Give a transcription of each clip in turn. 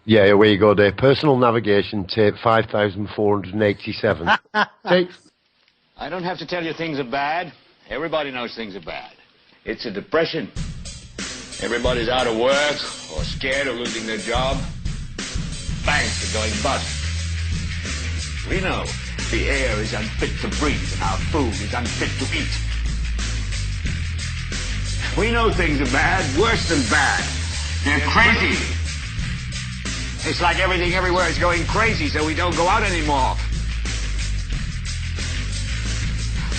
Yeah, away you go there. Personal navigation, tape 5,487. Tape. I don't have to tell you things are bad. Everybody knows things are bad. It's a depression. Everybody's out of work or scared of losing their job. Banks are going bust. We know the air is unfit to breathe and our food is unfit to eat. We know things are bad, worse than bad. They're crazy. It's like everything everywhere is going crazy, so we don't go out anymore.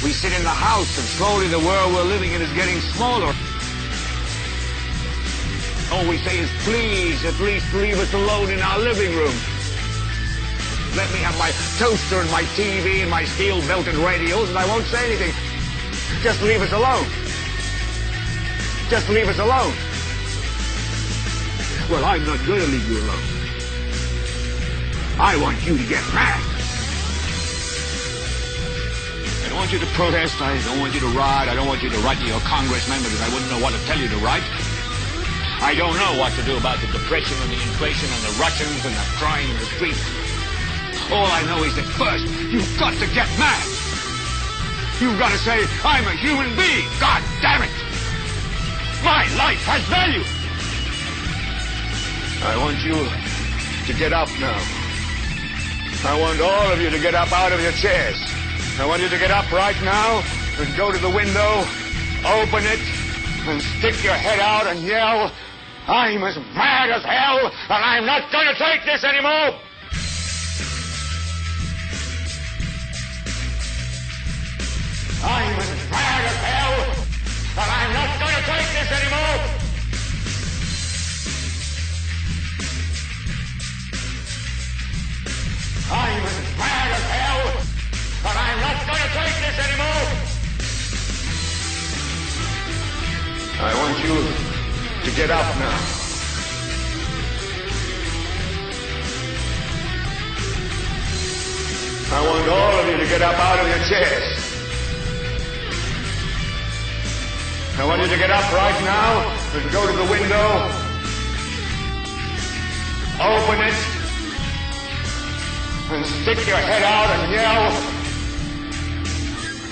We sit in the house, and slowly the world we're living in is getting smaller. All we say is, please, at least leave us alone in our living room. Let me have my toaster and my TV and my steel-belted radios, and I won't say anything. Just leave us alone. Just leave us alone. Well, I'm not going to leave you alone. I want you to get mad. I don't want you to protest. I don't want you to riot. I don't want you to write to your congressman because I wouldn't know what to tell you to write. I don't know what to do about the depression and the inflation and the Russians and the crime in the streets. All I know is that first, you've got to get mad. You've got to say, I'm a human being. God damn it. My life has value. I want you to get up now. I want all of you to get up out of your chairs. I want you to get up right now and go to the window, open it, and stick your head out and yell, I'm as mad as hell, and I'm not going to take this anymore! I'm as mad as hell, and I'm not going to take this anymore! I'm as mad as hell, and I'm not going to take this anymore! I want you to get up now. I want all of you to get up out of your chairs. I want you to get up right now and go to the window, open it, and stick your head out and yell,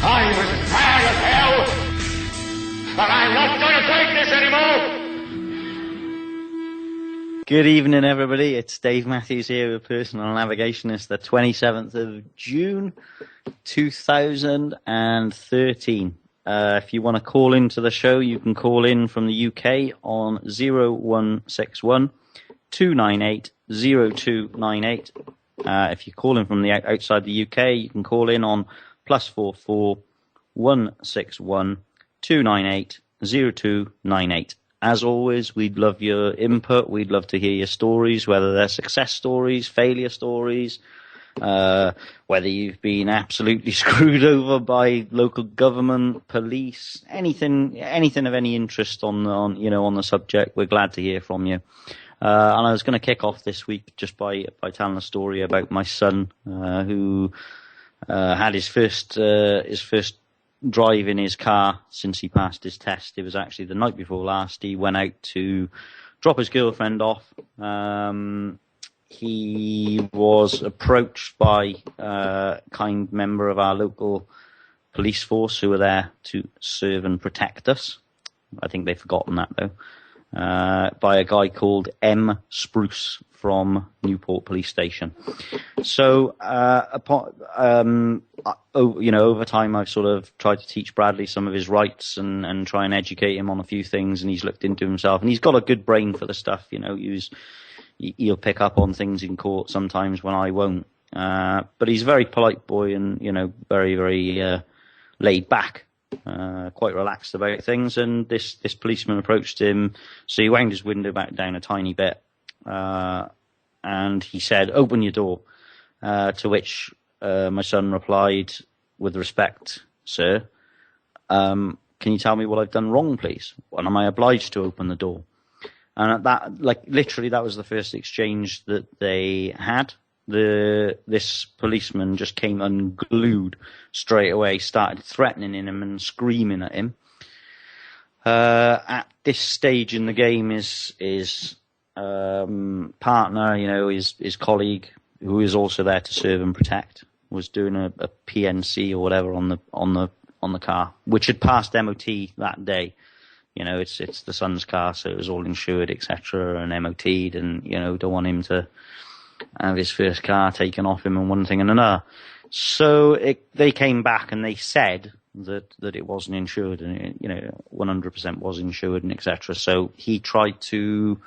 I'm as mad as hell, and I'm not going to take this anymore! Good evening, everybody. It's Dave Matthews here with Personal Navigation. It's the 27th of June, 2013. If you want to call into the show, you can call in from the UK on 0161 298 0298. If you're calling from the outside the UK, you can call in on +44 161 298 0298. As always, we'd love your input. We'd love to hear your stories, whether they're success stories, failure stories, whether you've been absolutely screwed over by local government, police, anything of any interest on the subject. We're glad to hear from you. And I was going to kick off this week just by telling a story about my son, who had his first drive in his car since he passed his test. It was actually the night before last. He went out to drop his girlfriend off. He was approached by a kind member of our local police force who were there to serve and protect us. I think they've forgotten that, though. By a guy called M. Spruce from Newport Police Station. So, over time, I've sort of tried to teach Bradley some of his rights and try and educate him on a few things, and he's looked into himself, and he's got a good brain for the stuff. He'll pick up on things in court sometimes when I won't. But he's a very polite boy and, very, very laid back. Quite relaxed about things, and this policeman approached him, so he wound his window back down a tiny bit, and he said, open your door, to which my son replied, with respect, sir, can you tell me what I've done wrong, please? And am I obliged to open the door? And at that, literally, that was the first exchange that they had. This policeman just came unglued straight away, started threatening him and screaming at him. At this stage in the game is partner, his colleague, who is also there to serve and protect, was doing a PNC or whatever on the car, which had passed MOT that day. It's the son's car, so it was all insured, etc., and MOT'd, and don't want him to have his first car taken off him and one thing and another. So they came back and they said that it wasn't insured, and 100% was insured, and etc. So he tried to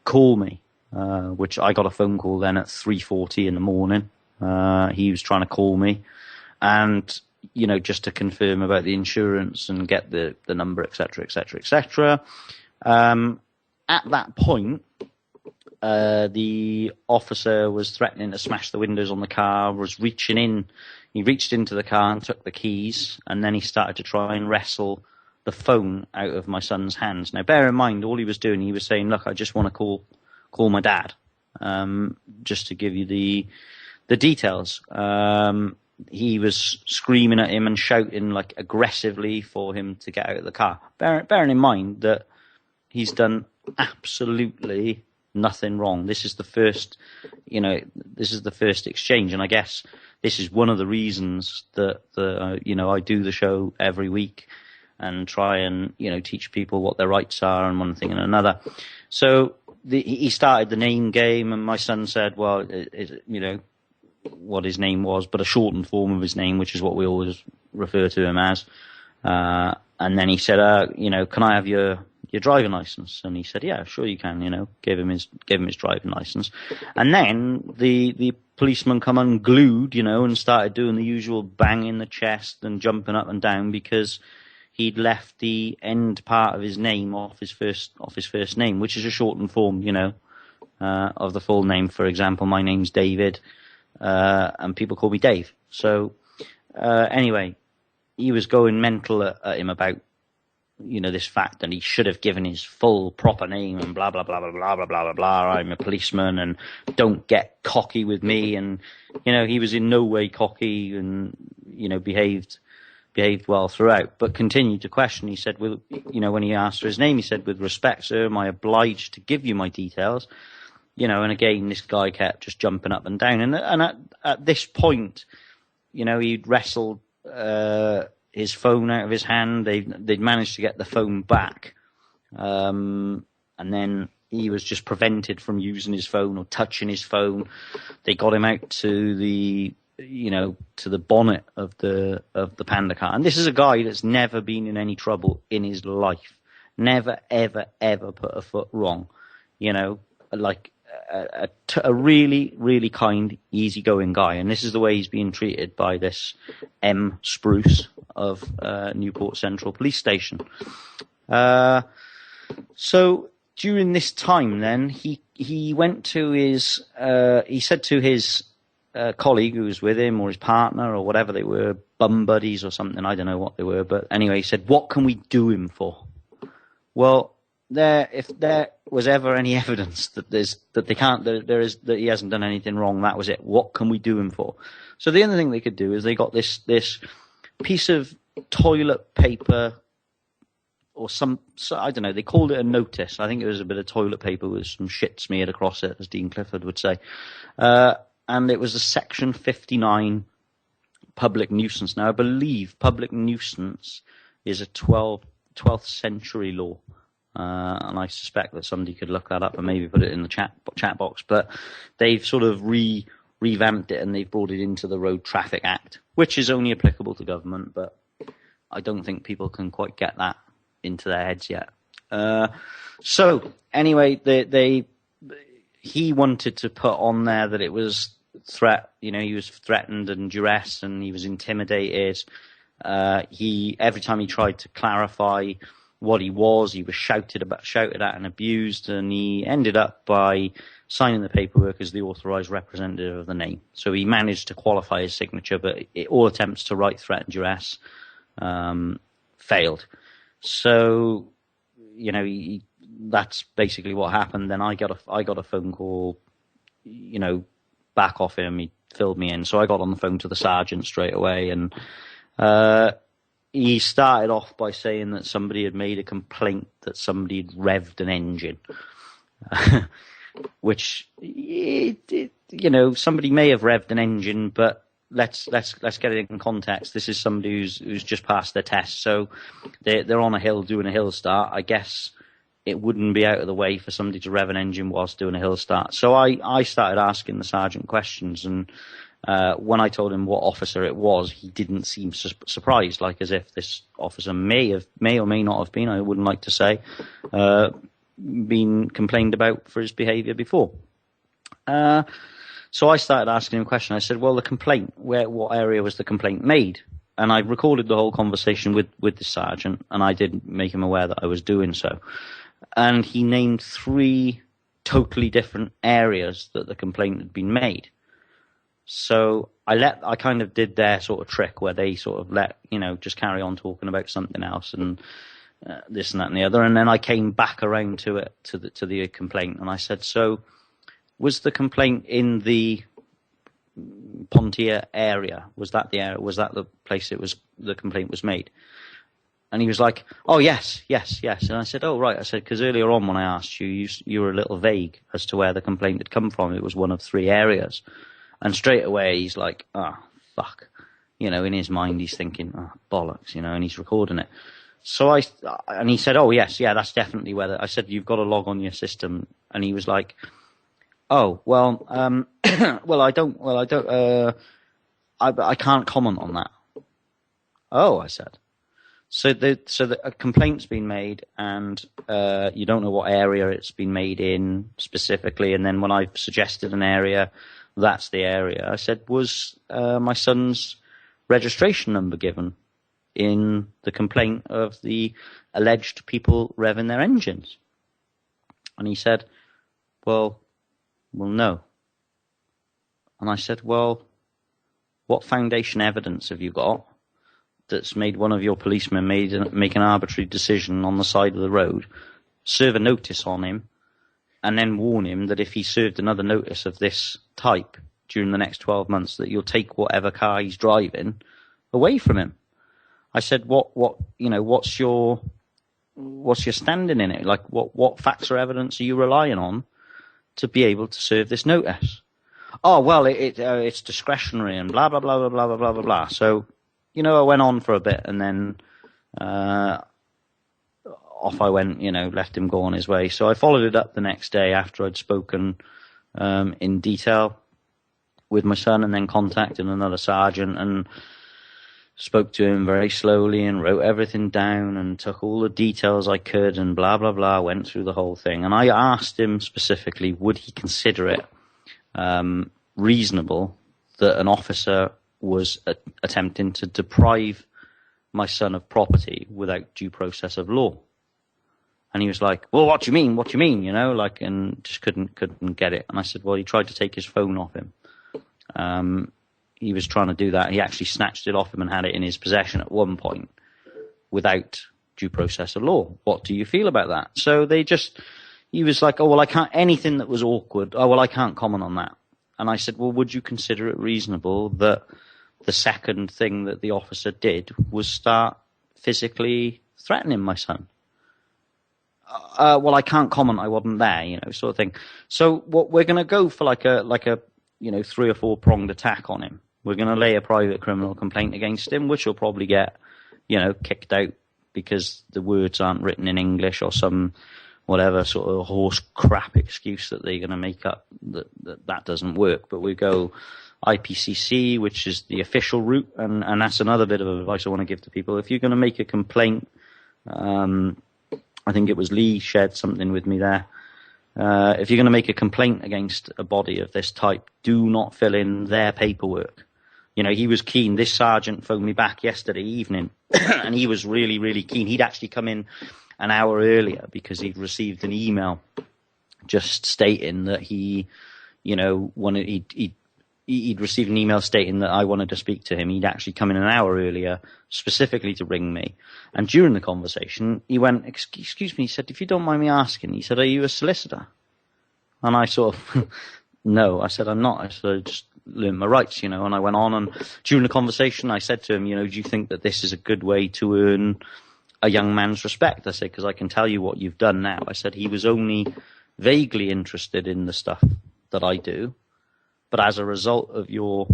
call me, which I got a phone call then at 3:40 in the morning. He was trying to call me, and just to confirm about the insurance and get the number, etc., etc., etc. At that point, the officer was threatening to smash the windows on the car, was reaching in. He reached into the car and took the keys, and then he started to try and wrestle the phone out of my son's hands. Now, bear in mind, all he was doing, he was saying, look, I just want to call my dad, just to give you the details. He was screaming at him and shouting like aggressively for him to get out of the car. Bearing in mind that he's done absolutely nothing wrong. This is the first exchange, and I guess this is one of the reasons that I do the show every week and try and teach people what their rights are and one thing and another. So he started the name game, and my son said, well, what his name was, but a shortened form of his name, which is what we always refer to him as. And then he said, can I have your driving license? And he said, yeah, sure you can, gave him his driving license. And then the policeman come unglued, and started doing the usual banging the chest and jumping up and down because he'd left the end part of his name off his first name, which is a shortened form, of the full name. For example, my name's David, and people call me Dave. So, anyway, he was going mental at him about, this fact that he should have given his full proper name and blah, blah, blah, blah, blah, blah, blah, blah, blah. I'm a policeman and don't get cocky with me. And, he was in no way cocky and, behaved well throughout, but continued to question. He said, well, when he asked for his name, he said, with respect, sir, am I obliged to give you my details? And again, this guy kept just jumping up and down. And at this point, he'd wrestled his phone out of his hand. They'd managed to get the phone back. And then he was just prevented from using his phone or touching his phone. They got him out to the bonnet of the Panda car. And this is a guy that's never been in any trouble in his life. Never, ever, ever put a foot wrong. Like a really, really kind, easygoing guy. And this is the way he's being treated by this M. Spruce of Newport Central Police Station. So during this time then, he went to his, he said to his colleague who was with him, or his partner, or whatever they were, bum buddies or something, I don't know what they were, but anyway, he said, what can we do him for? Well, if there was ever any evidence that he hasn't done anything wrong, that was it. What can we do him for? So the only thing they could do is they got this piece of toilet paper, or I don't know, they called it a notice. I think it was a bit of toilet paper with some shit smeared across it, as Dean Clifford would say. And it was a Section 59 public nuisance. Now, I believe public nuisance is a 12th century law. And I suspect that somebody could look that up and maybe put it in the chat box. But they've sort of revamped it, and they've brought it into the Road Traffic Act, which is only applicable to government, but I don't think people can quite get that into their heads yet. So anyway, he wanted to put on there that it was threat. He was threatened and duress, and he was intimidated. Every time he tried to clarify what he was shouted at and abused, and he ended up by signing the paperwork as the authorised representative of the name. So he managed to qualify his signature, but all attempts to write threat and duress failed. So, that's basically what happened. Then I got a phone call, back off him. He filled me in, so I got on the phone to the sergeant straight away, and he started off by saying that somebody had made a complaint that somebody had revved an engine. which, somebody may have revved an engine, but let's get it in context. This is somebody who's just passed their test, so they're on a hill doing a hill start. I guess it wouldn't be out of the way for somebody to rev an engine whilst doing a hill start. So I started asking the sergeant questions, and when I told him what officer it was, he didn't seem surprised, like as if this officer may or may not have been, I wouldn't like to say, been complained about for his behaviour before. So I started asking him a question. I said, well, the complaint, what area was the complaint made? And I recorded the whole conversation with the sergeant, and I did make him aware that I was doing so. And he named 3 totally different areas that the complaint had been made. So I kind of did their sort of trick where they sort of just carry on talking about something else and this and that and the other. And then I came back around to the complaint, and I said, so was the complaint in the Pontier area? Was that the area? Was that the place the complaint was made? And he was like, oh, yes. And I said, oh, right. I said, because earlier on when I asked you were a little vague as to where the complaint had come from. It was one of 3 areas. And straight away he's like, oh, fuck. In his mind he's thinking, oh, bollocks, and he's recording it. So and he said, oh, yes, yeah, that's definitely where I said, you've got a log on your system. And he was like, oh, well, I can't comment on that. Oh, I said. So a complaint's been made, and you don't know what area it's been made in specifically. And then when I suggested an area, that's the area. I said, was my son's registration number given in the complaint of the alleged people revving their engines? And he said, well, no. And I said, well, what foundation evidence have you got that's made one of your policemen make an arbitrary decision on the side of the road, serve a notice on him, and then warn him that if he served another notice of this type during the next 12 months, that you'll take whatever car he's driving away from him? I said, what's your standing in it? Like, what facts or evidence are you relying on to be able to serve this notice? Oh, well, it's discretionary and blah, blah, blah, blah, blah, blah, blah, blah. So, I went on for a bit, and then off I went, left him go on his way. So I followed it up the next day after I'd spoken in detail with my son, and then contacted another sergeant and spoke to him very slowly and wrote everything down and took all the details I could and blah, blah, blah, went through the whole thing. And I asked him specifically, would he consider it reasonable that an officer was attempting to deprive my son of property without due process of law? And he was like, well, what do you mean? And just couldn't get it. And I said, well, he tried to take his phone off him. He was trying to do that. He actually snatched it off him and had it in his possession at one point without due process of law. What do you feel about that? So he was like, oh, well, I can't, anything that was awkward. Oh, well, I can't comment on that. And I said, well, would you consider it reasonable that the second thing that the officer did was start physically threatening my son? Well, I can't comment. I wasn't there, sort of thing. So what we're going to go for like a 3 or 4 pronged attack on him. We're going to lay a private criminal complaint against him, which will probably get, kicked out because the words aren't written in English or some whatever sort of horse crap excuse that they're going to make up that doesn't work. But we go IPCC, which is the official route, and that's another bit of advice I want to give to people. If you're going to make a complaint, I think it was Lee shared something with me there. If you're going to make a complaint against a body of this type, do not fill in their paperwork. He was keen. This sergeant phoned me back yesterday evening, and he was really, really keen. He'd actually come in an hour earlier because he'd received an email just stating that he, he'd received an email stating that I wanted to speak to him. He'd actually come in an hour earlier specifically to ring me. And during the conversation, he went, excuse me, he said, if you don't mind me asking, he said, are you a solicitor? And I sort of, no, I said, I'm not. I said, I just learned my rights, and I went on. And during the conversation, I said to him, do you think that this is a good way to earn a young man's respect? I said, because I can tell you what you've done now. I said, he was only vaguely interested in the stuff that I do, but as a result of your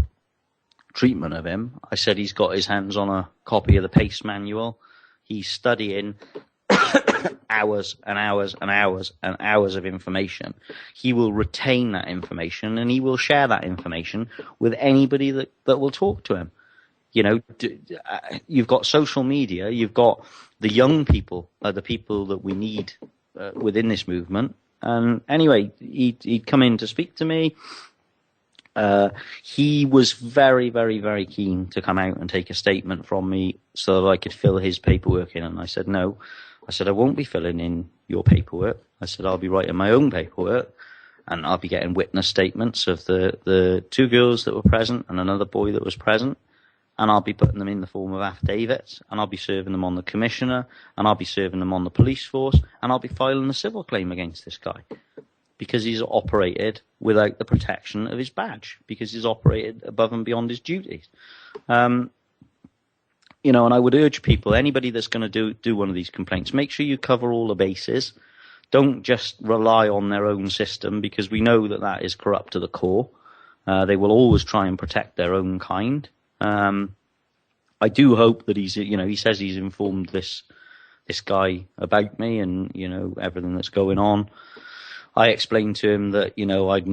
treatment of him, I said he's got his hands on a copy of the PACE manual. He's studying hours and hours and hours and hours of information. He will retain that information, and he will share that information with anybody that will talk to him. You know, you've got social media, you've got the young people, the people that we need within this movement. And anyway, he'd come in to speak to me. He was very, very, very keen to come out and take a statement from me so that I could fill his paperwork in. And I said, no. I said, I won't be filling in your paperwork. I said, I'll be writing my own paperwork, and I'll be getting witness statements of the 2 girls that were present and another boy that was present. And I'll be putting them in the form of affidavits, and I'll be serving them on the commissioner, and I'll be serving them on the police force, and I'll be filing a civil claim against this guy because he's operated without the protection of his badge, because he's operated above and beyond his duties. You know, and I would urge people, anybody that's going to do one of these complaints, make sure you cover all the bases. Don't just rely on their own system, because we know that is corrupt to the core. They will always try and protect their own kind. I do hope that he's, you know, he says he's informed this guy about me and, you know, everything that's going on. I explained to him that, you know, one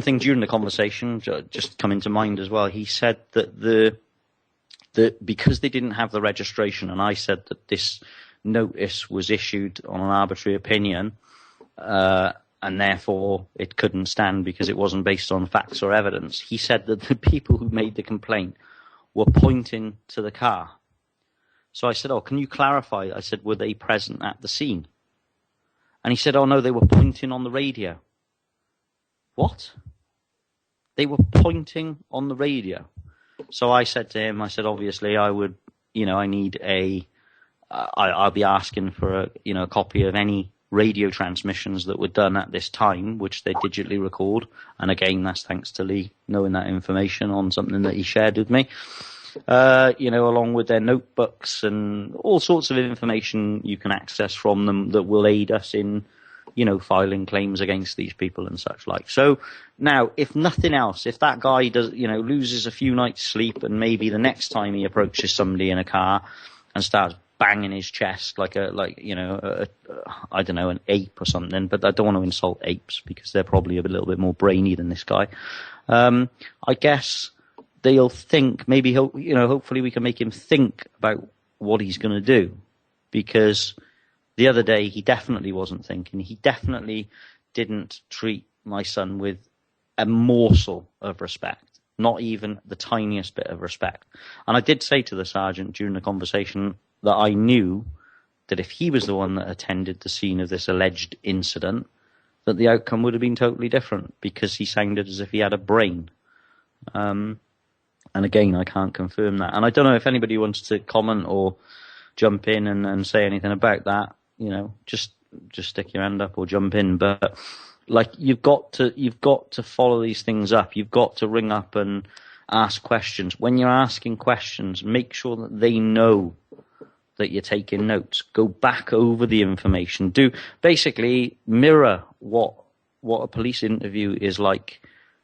thing during the conversation just come into mind as well. He said that because they didn't have the registration, and I said that this notice was issued on an arbitrary opinion, and therefore it couldn't stand because it wasn't based on facts or evidence. He said that the people who made the complaint were pointing to the car. So I said, oh, can you clarify? I said, were they present at the scene? And he said, oh, no, they were pointing on the radio. What? They were pointing on the radio. So I said to him, I said, obviously I would, you know, I need I'll be asking for a copy of any radio transmissions that were done at this time, which they digitally record. And again, that's thanks to Lee knowing that information on something that he shared with me. You know, along with their notebooks and all sorts of information you can access from them that will aid us in, you know, filing claims against these people and such like. So now, if nothing else, if that guy does, you know, loses a few nights sleep, and maybe the next time he approaches somebody in a car and starts banging his chest like I don't know, an ape or something, but I don't want to insult apes because they're probably a little bit more brainy than this guy. I guess they'll think, maybe hopefully we can make him think about what he's going to do, because the other day he definitely wasn't thinking. He definitely didn't treat my son with a morsel of respect, not even the tiniest bit of respect. And I did say to the sergeant during the conversation that I knew that if he was the one that attended the scene of this alleged incident, that the outcome would have been totally different, because he sounded as if he had a brain. And again, I can't confirm that. And I don't know if anybody wants to comment or jump in and say anything about that. You know, just stick your hand up or jump in. But like, you've got to follow these things up. You've got to ring up and ask questions. When you're asking questions, make sure that they know that you're taking notes. Go back over the information. Do basically mirror what a police interview is like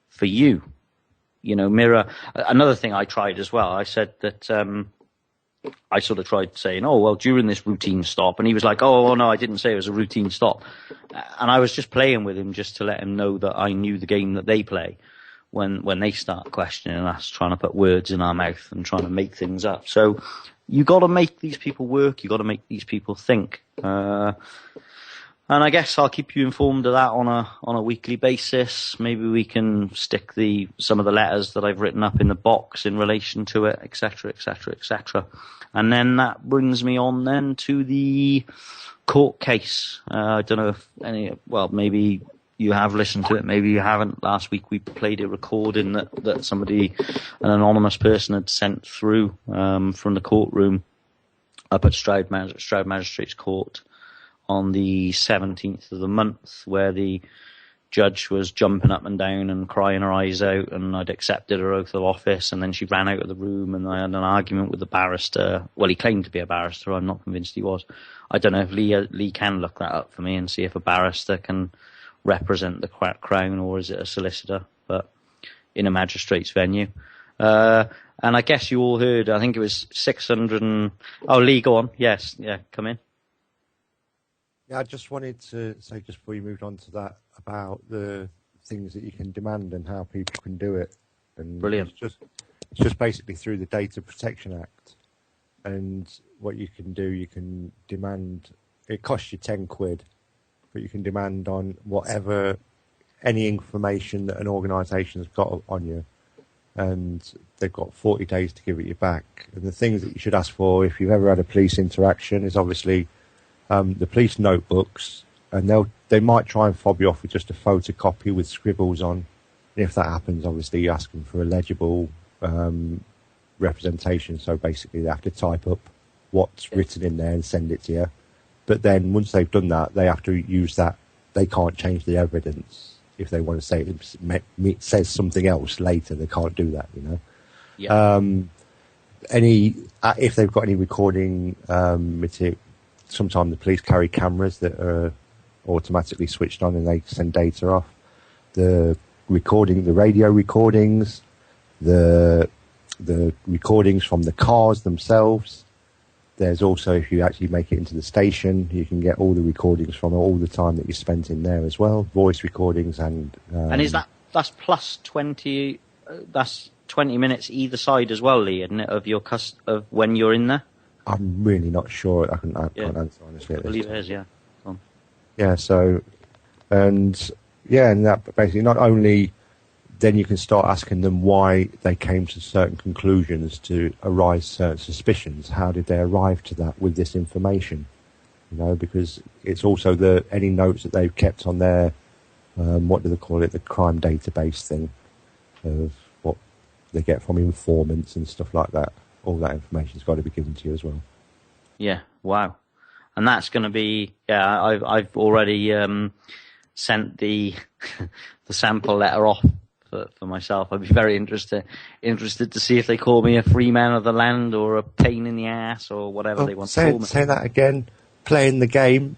for you. You know, mirror. Another thing I tried as well, I said that I sort of tried saying, oh, well, during this routine stop, and he was like, oh, no, I didn't say it was a routine stop. And I was just playing with him just to let him know that I knew the game that they play when they start questioning us, trying to put words in our mouth and trying to make things up. So you got to make these people work. You got to make these people think. And I guess I'll keep you informed of that on a weekly basis. Maybe we can stick some of the letters that I've written up in the box in relation to it, etc., etc., etc. And then that brings me on then to the court case. I don't know if maybe you have listened to it, maybe you haven't. Last week we played a recording that somebody, an anonymous person, had sent through from the courtroom up at Stroud Magistrates Court on the 17th of the month, where the judge was jumping up and down and crying her eyes out, and I'd accepted her oath of office, and then she ran out of the room, and I had an argument with the barrister. Well, he claimed to be a barrister. I'm not convinced he was. I don't know if Lee can look that up for me and see if a barrister can represent the Crown, or is it a solicitor, but in a magistrate's venue. And I guess you all heard, I think it was 600 and... Oh, Lee, go on. Yes, yeah, come in. Yeah, I just wanted to say, just before you moved on to that, about the things that you can demand and how people can do it. And Brilliant. It's just basically through the Data Protection Act. And what you can do, you can demand, it costs you 10 quid, but you can demand on whatever, any information that an organisation's got on you. And they've got 40 days to give it you back. And the things that you should ask for if you've ever had a police interaction is obviously the police notebooks, and they might try and fob you off with just a photocopy with scribbles on. And if that happens, obviously you ask them for a legible representation. So basically they have to type up what's written in there and send it to you. But then once they've done that, they have to use that. They can't change the evidence. If they want to say it says something else later, they can't do that, you know. Yeah. If they've got any recording material, sometimes the police carry cameras that are automatically switched on and they send data off. The radio recordings, the recordings from the cars themselves. There's also, if you actually make it into the station, you can get all the recordings from all the time that you spent in there as well, voice recordings and is that's plus 20? That's 20 minutes either side as well, Lee, isn't it, of your of when you're in there? I'm really not sure. I can't answer honestly. I believe it is, yeah. Yeah. So, and that basically not only. Then you can start asking them why they came to certain conclusions to arise certain suspicions. How did they arrive to that with this information? You know, because it's also any notes that they've kept on their, what do they call it, the crime database thing, of what they get from informants and stuff like that. All that information's got to be given to you as well. Yeah, wow. And that's going to be, I've already sent the the sample letter off for myself. I'd be very interested to see if they call me a free man of the land or a pain in the ass or whatever they want to call me. Say that again. Playing the game.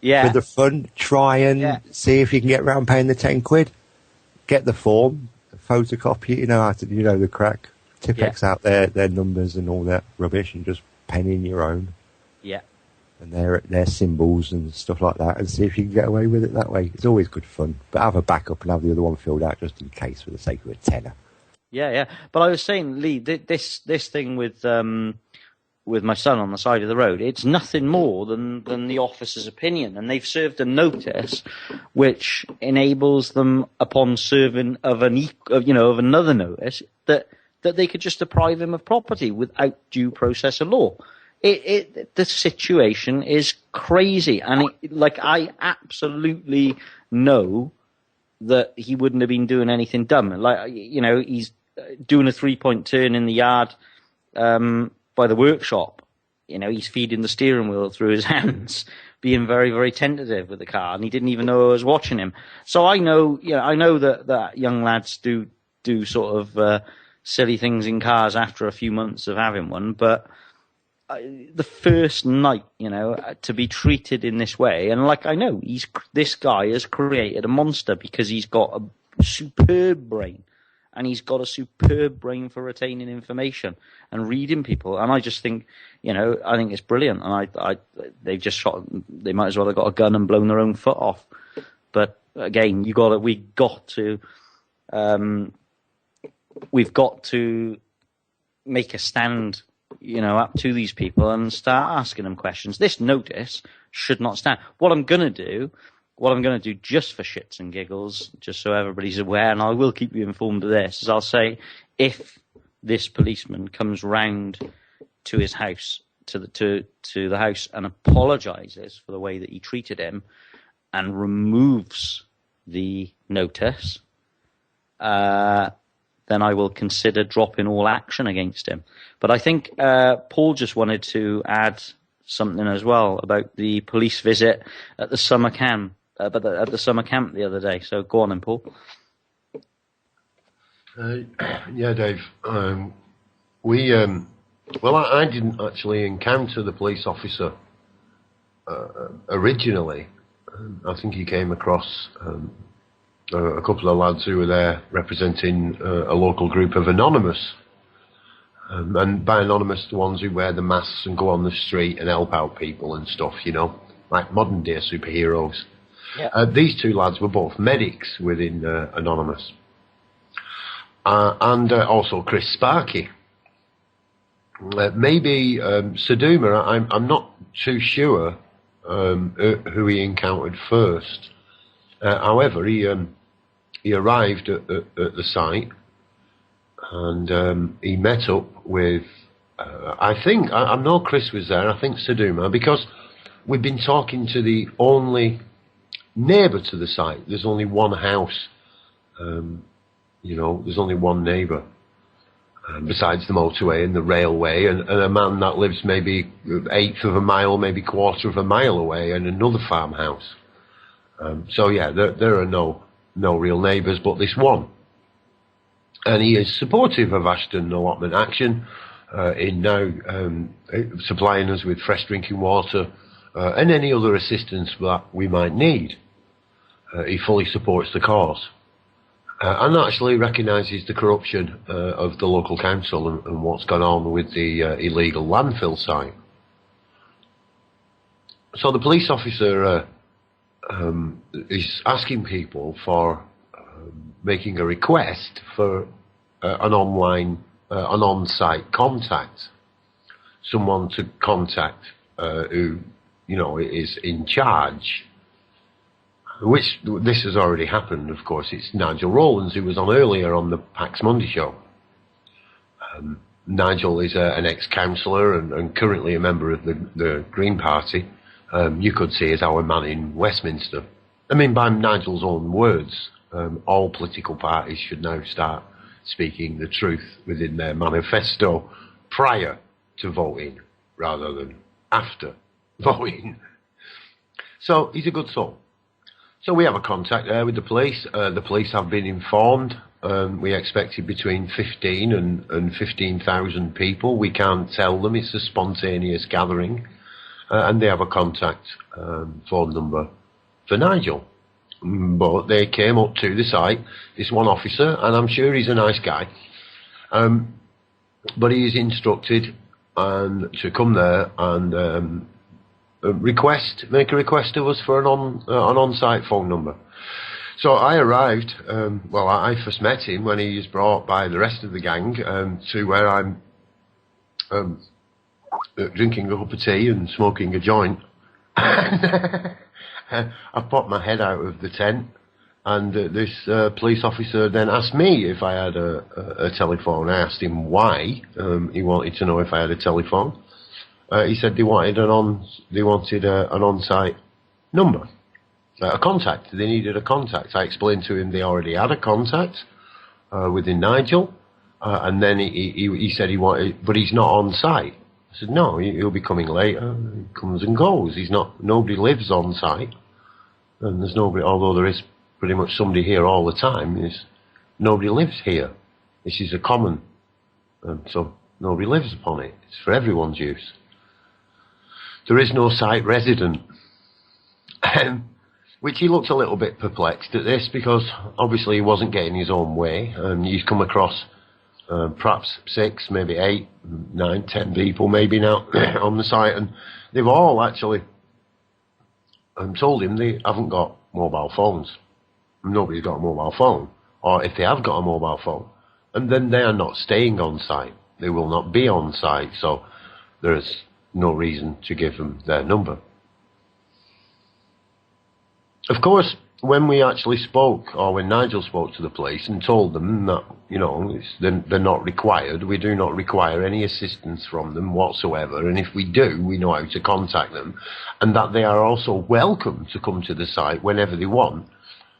Yeah. For the fun. Try and see if you can get around paying the 10 quid. Get the form, photocopy, you know the crack. Tipex out their numbers and all that rubbish, and just pen in your own. Yeah. And their symbols and stuff like that, and see if you can get away with it that way. It's always good fun. But have a backup and have the other one filled out just in case, for the sake of a tenner. Yeah. But I was saying, Lee, this thing with my son on the side of the road, it's nothing more than the officer's opinion, and they've served a notice which enables them, upon serving of another notice, that they could just deprive him of property without due process of law. The situation is crazy, and I absolutely know that he wouldn't have been doing anything dumb. He's doing a 3-point turn in the yard by the workshop. He's feeding the steering wheel through his hands, being very, very tentative with the car, and he didn't even know I was watching him. So I know that young lads do sort of silly things in cars after a few months of having one, but the first night, to be treated in this way, and I know this guy has created a monster because he's got a superb brain, and he's got a superb brain for retaining information and reading people. And I just think, I think it's brilliant. And they've just they might as well have got a gun and blown their own foot off. But again, we've got to make a stand, up to these people and start asking them questions. This notice should not stand. What I'm going to do just for shits and giggles, just so everybody's aware, and I will keep you informed of this, is I'll say, if this policeman comes round to his house, to the house, and apologises for the way that he treated him and removes the notice, then I will consider dropping all action against him. But I think Paul just wanted to add something as well about the police visit at the summer camp at the summer camp the other day. So go on then, Paul. Yeah, Dave. I didn't actually encounter the police officer originally. I think he came across a couple of lads who were there representing a local group of Anonymous. And by Anonymous, the ones who wear the masks and go on the street and help out people and stuff, like modern day superheroes. Yeah. These two lads were both medics within Anonymous. And also Chris Sparky. Maybe Saduma, I'm not too sure who he encountered first. However, he arrived at the site and he met up with, I know Chris was there, I think Saduma, because we've been talking to the only neighbour to the site. There's only one house, there's only one neighbour. Besides the motorway and the railway, and a man that lives maybe eighth of a mile, maybe quarter of a mile away, and another farmhouse. There are no real neighbours but this one. And he is supportive of Ashton Allotment Action in now supplying us with fresh drinking water and any other assistance that we might need. He fully supports the cause. And actually recognises the corruption of the local council and what's gone on with the illegal landfill site. So the police officer is asking people for making a request for an on-site contact, someone to contact who is in charge. Which, this has already happened, of course. It's Nigel Rowlands, who was on earlier on the Pax Monday show. Nigel is an ex-councillor and currently a member of the Green Party. You could say is our man in Westminster. I mean, by Nigel's own words, all political parties should now start speaking the truth within their manifesto prior to voting, rather than after voting. So, he's a good soul. So we have a contact there with the police. The police have been informed. We expected between 15 and 15,000 people. We can't tell them. It's a spontaneous gathering. And they have a contact phone number for Nigel. But they came up to the site, this one officer, and I'm sure he's a nice guy. But he is instructed to come there and make a request of us for an on-site phone number. So I arrived, I first met him when he was brought by the rest of the gang to where I'm drinking a cup of tea and smoking a joint. I popped my head out of the tent, and this police officer then asked me if I had a telephone. I asked him why. He wanted to know if I had a telephone. He said they wanted an on-site number, a contact. They needed a contact. I explained to him they already had a contact within Nigel, and then he said he wanted, but he's not on site. I said no, he'll be coming later. He comes and goes. Nobody lives on site, and there's nobody. Although there is pretty much somebody here all the time, nobody lives here. This is a common, so nobody lives upon it. It's for everyone's use. There is no site resident. Which he looked a little bit perplexed at this, because obviously he wasn't getting his own way, and he's come across perhaps 6, maybe 8, 9, 10 people maybe now on the site, and they've all actually told him they haven't got mobile phones. Nobody's got a mobile phone, or if they have got a mobile phone, and then they are not staying on site. They will not be on site, so there is no reason to give them their number. Of course, when we actually spoke, or when Nigel spoke to the police and told them that, they're not required, we do not require any assistance from them whatsoever, and if we do, we know how to contact them, and that they are also welcome to come to the site whenever they want,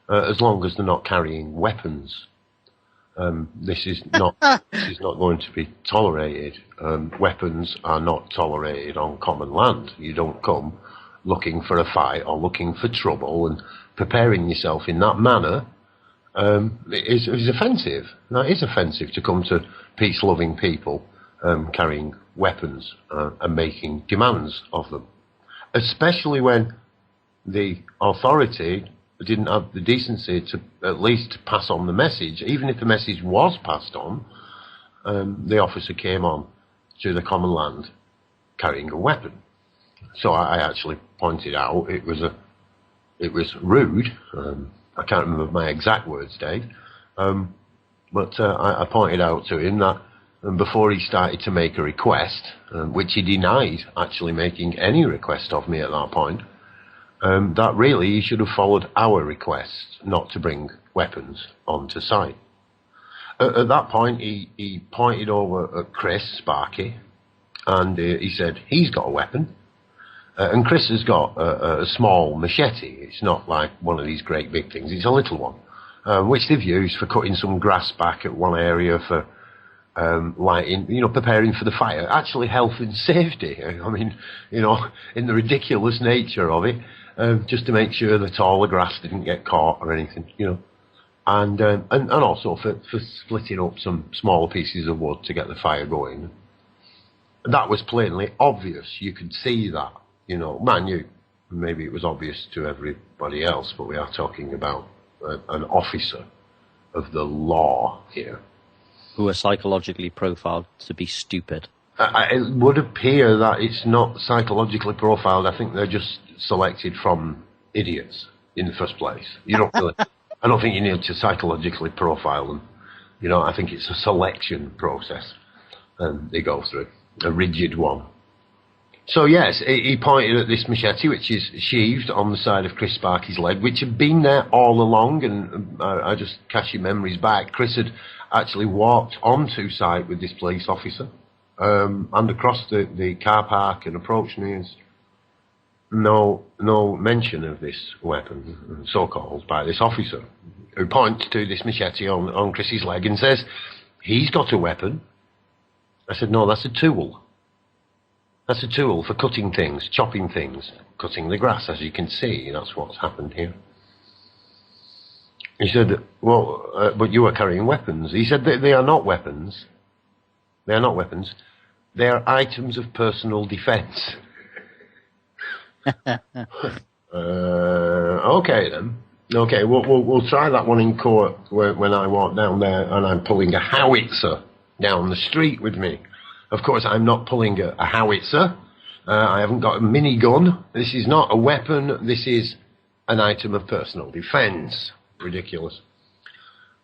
as long as they're not carrying weapons. This is not going to be tolerated. Weapons are not tolerated on common land. You don't come looking for a fight or looking for trouble and preparing yourself in that manner is offensive. That is offensive to come to peace-loving people carrying weapons and making demands of them, especially when the authority didn't have the decency to at least pass on the message. Even if the message was passed on, the officer came on to the common land carrying a weapon. So I actually pointed out it was rude. I can't remember my exact words, Dave, but I pointed out to him that before he started to make a request, which he denied actually making any request of me at that point, that really he should have followed our request not to bring weapons onto site. At that point, he pointed over at Chris Sparky, and he said, he's got a weapon. And Chris has got a small machete. It's not like one of these great big things. It's a little one, which they've used for cutting some grass back at one area for lighting, preparing for the fire. Actually, health and safety. I mean, in the ridiculous nature of it, just to make sure that all the grass didn't get caught or anything, and also for splitting up some smaller pieces of wood to get the fire going. That was plainly obvious. You could see that. Man, maybe it was obvious to everybody else, but we are talking about an officer of the law here. Who are psychologically profiled to be stupid. It would appear that it's not psychologically profiled. I think they're just selected from idiots in the first place. You don't really, I don't think you need to psychologically profile them. I think it's a selection process they go through, a rigid one. So yes, he pointed at this machete, which is sheathed on the side of Chris Sparky's leg, which had been there all along, and I just cast your memories back. Chris had actually walked onto site with this police officer, and across the car park and approached me. As no mention of this weapon, so-called, by this officer, who points to this machete on Chris's leg and says, he's got a weapon. I said, no, that's a tool. That's a tool for cutting things, chopping things, cutting the grass, as you can see. That's what's happened here. He said, well, but you are carrying weapons. He said, they are not weapons. They are not weapons. They are items of personal defence. Okay, then. Okay, we'll try that one in court when I walk down there and I'm pulling a howitzer down the street with me. Of course, I'm not pulling a howitzer. I haven't got a minigun. This is not a weapon. This is an item of personal defence. Ridiculous.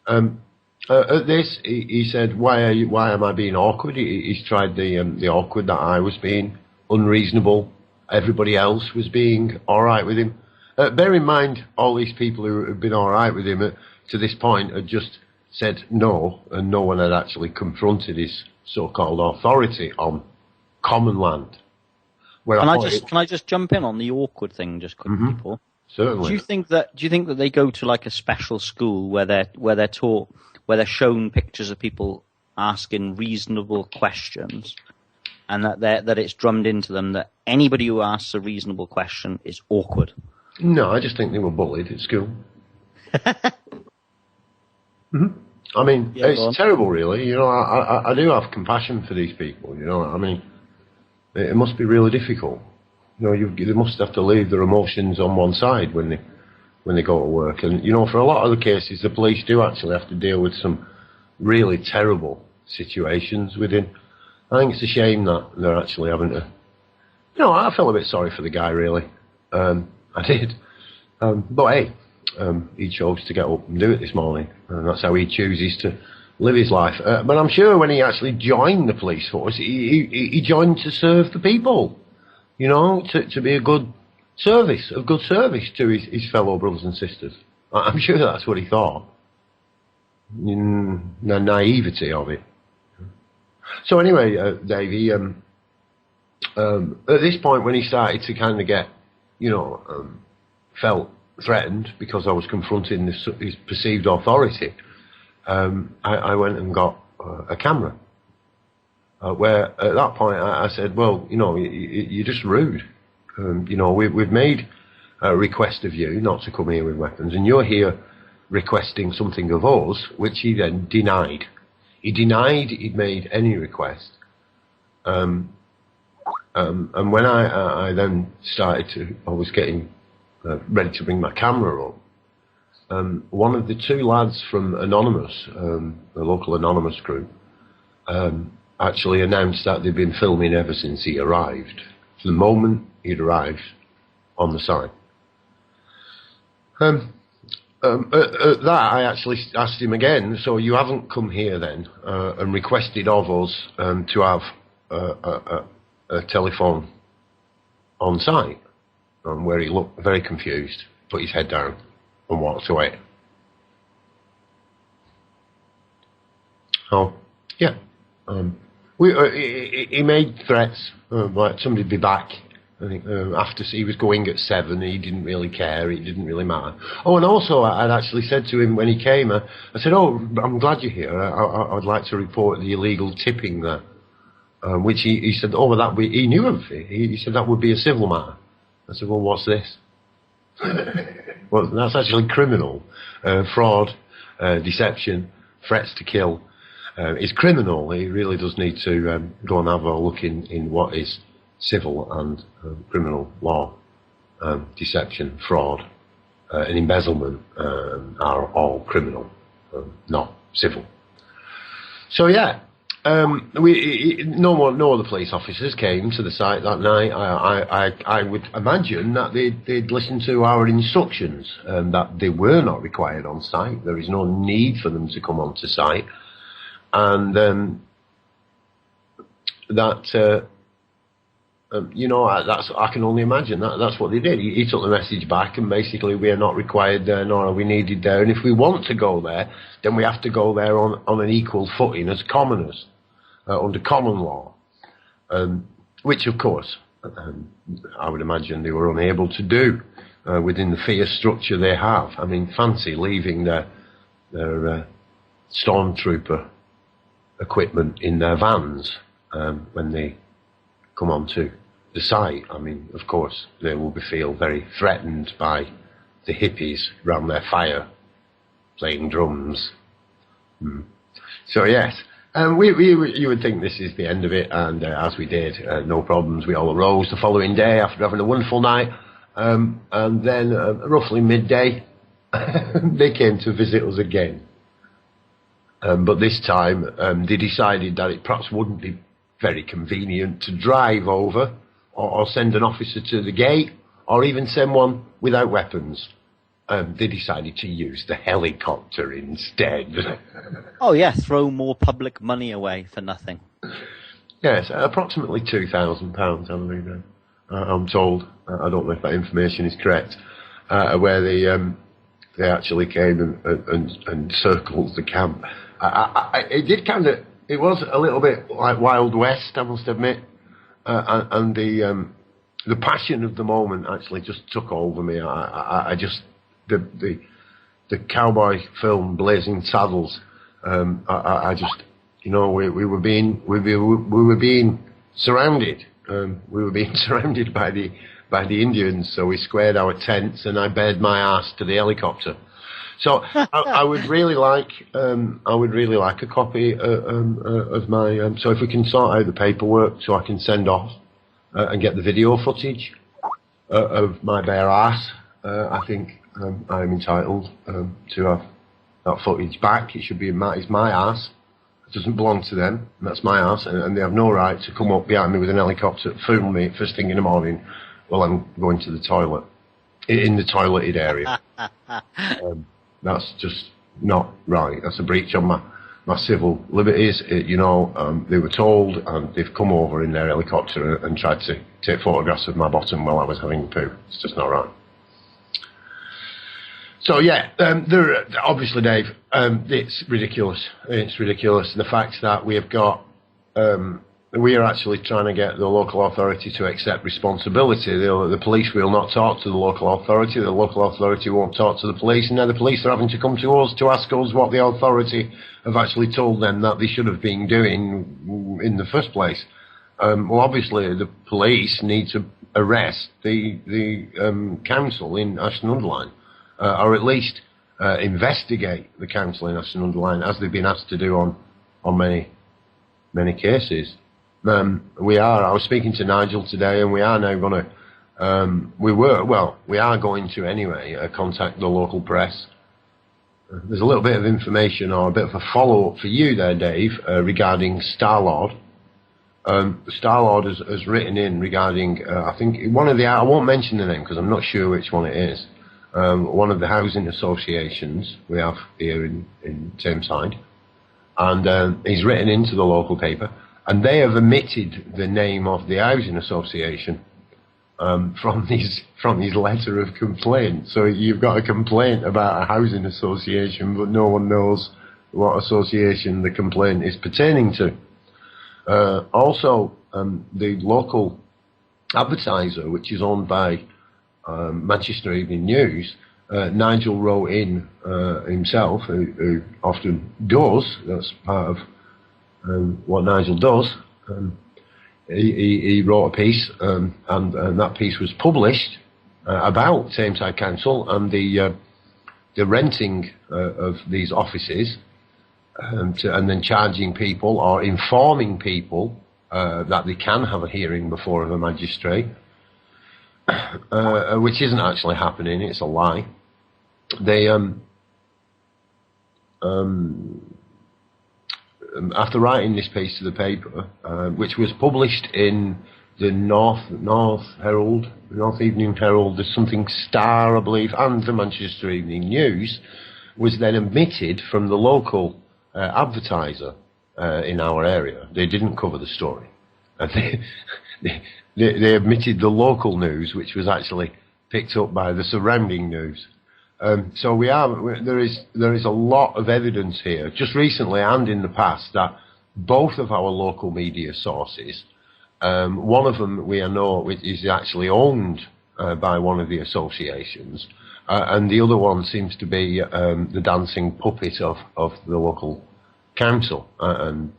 At this, he said, "Why am I being awkward?" He's tried the awkward that I was being unreasonable. Everybody else was being all right with him. Bear in mind, all these people who have been all right with him to this point had just said no, and no one had actually confronted his so-called authority on common land. Can I just jump in on the awkward thing just quickly, Paul? Certainly. Do you think that they go to like a special school where they're taught, where they're shown pictures of people asking reasonable questions, and that it's drummed into them that anybody who asks a reasonable question is awkward? No, I just think they were bullied at school. I mean, it's terrible, really. I do have compassion for these people. I mean, it must be really difficult. They must have to leave their emotions on one side when they go to work. And for a lot of the cases, the police do actually have to deal with some really terrible situations within. I think it's a shame that they're actually having to. I felt a bit sorry for the guy, really. I did. But hey. He chose to get up and do it this morning, and that's how he chooses to live his life. But I'm sure when he actually joined the police force, he joined to serve the people, to be a good service to his fellow brothers and sisters. I'm sure that's what he thought. The naivety of it. So anyway, Dave, at this point when he started to kind of get, felt threatened because I was confronting his perceived authority, I went and got a camera. Where at that point I said, well, you're just rude. We've made request of you not to come here with weapons, and you're here requesting something of us, which he then denied. He denied he'd made any request. And when I then I was getting ready to bring my camera up, one of the two lads from Anonymous, the local Anonymous group, actually announced that they'd been filming ever since he arrived. From the moment he'd arrived on the site. At that, I actually asked him again, so you haven't come here then and requested of us to have a telephone on site? Where he looked very confused, put his head down and walked away. Oh, yeah. He made threats, like somebody'd be back. I think after he was going at 7, he didn't really care. It didn't really matter. Oh, and also I'd actually said to him when he came, I said, "Oh, I'm glad you're here. I'd like to report the illegal tipping there." Which he said, "Oh, well, he knew of it." He said that would be a civil matter. I said, "Well, what's this?" Well, that's actually criminal. Fraud, deception, threats to kill is criminal. He really does need to go and have a look in what is civil and criminal law. Deception, fraud, and embezzlement are all criminal, not civil. So yeah, no other police officers came to the site that night. I would imagine that they'd listened to our instructions, that they were not required on site. There is no need for them to come onto site, and I can only imagine that's what they did. He took the message back, and basically we are not required there, nor are we needed there. And if we want to go there, then we have to go there on an equal footing as commoners, under common law. Which, of course, I would imagine they were unable to do within the fierce structure they have. I mean, fancy leaving their stormtrooper equipment in their vans when they come onto the site. I mean, of course, they will feel very threatened by the hippies round their fire, playing drums. So yes, you would think this is the end of it, and as we did, no problems. We all arose the following day after having a wonderful night, and then roughly midday, they came to visit us again. But this time, they decided that it perhaps wouldn't be very convenient to drive over or send an officer to the gate or even send one without weapons. They decided to use the helicopter instead. Oh yeah, throw more public money away for nothing. Yes, approximately £2,000, I believe. I'm told. I don't know if that information is correct. Where they actually came and circled the camp. It was a little bit like Wild West, I must admit, and the passion of the moment actually just took over me. The cowboy film Blazing Saddles. I just, we were being surrounded. We were being surrounded by the Indians, so we squared our tents, and I bared my ass to the helicopter. So I would really like a copy of my. So if we can sort out the paperwork, so I can send off and get the video footage of my bare ass. I think I'm entitled to have that footage back. It should be it's my ass. It doesn't belong to them. That's my ass, and they have no right to come up behind me with an helicopter, film me first thing in the morning while I'm going to the toilet in the toileted area. That's just not right. That's a breach of my civil liberties. They were told, and they've come over in their helicopter and tried to take photographs of my bottom while I was having a poo. It's just not right. So yeah, obviously, Dave, it's ridiculous. It's ridiculous. The fact that we have got, we are actually trying to get the local authority to accept responsibility. The police will not talk to the local authority. The local authority won't talk to the police, and now the police are having to come to us to ask us what the authority have actually told them that they should have been doing in the first place. Well, obviously, the police need to arrest the council in Ashton-under-Lyne, or at least investigate the council in Ashton-under-Lyne, as they've been asked to do on many cases. I was speaking to Nigel today, and we are now going to, we are going to anyway, contact the local press. There's a little bit of information, or a bit of a follow-up for you there, Dave, regarding Starlord. Starlord has written in regarding, I think, I won't mention the name because I'm not sure which one it is, one of the housing associations we have here in Tameside. And he's written into the local paper, and they have omitted the name of the housing association from his letter of complaint. So you've got a complaint about a housing association, but no one knows what association the complaint is pertaining to. Also, the local advertiser, which is owned by Manchester Evening News, Nigel wrote in himself, who often does. That's part of what Nigel does. He wrote a piece, and that piece was published about Tameside Council and the renting of these offices, and then charging people or informing people that they can have a hearing before a magistrate, which isn't actually happening. It's a lie. They after writing this piece to the paper, which was published in the North Evening Herald, there's something Star, I believe, and the Manchester Evening News, was then omitted from the local advertiser in our area. They didn't cover the story. They omitted the local news, which was actually picked up by the surrounding news. So there is a lot of evidence here, just recently and in the past, that both of our local media sources, one of them we know is actually owned by one of the associations, and the other one seems to be the dancing puppet of the local council and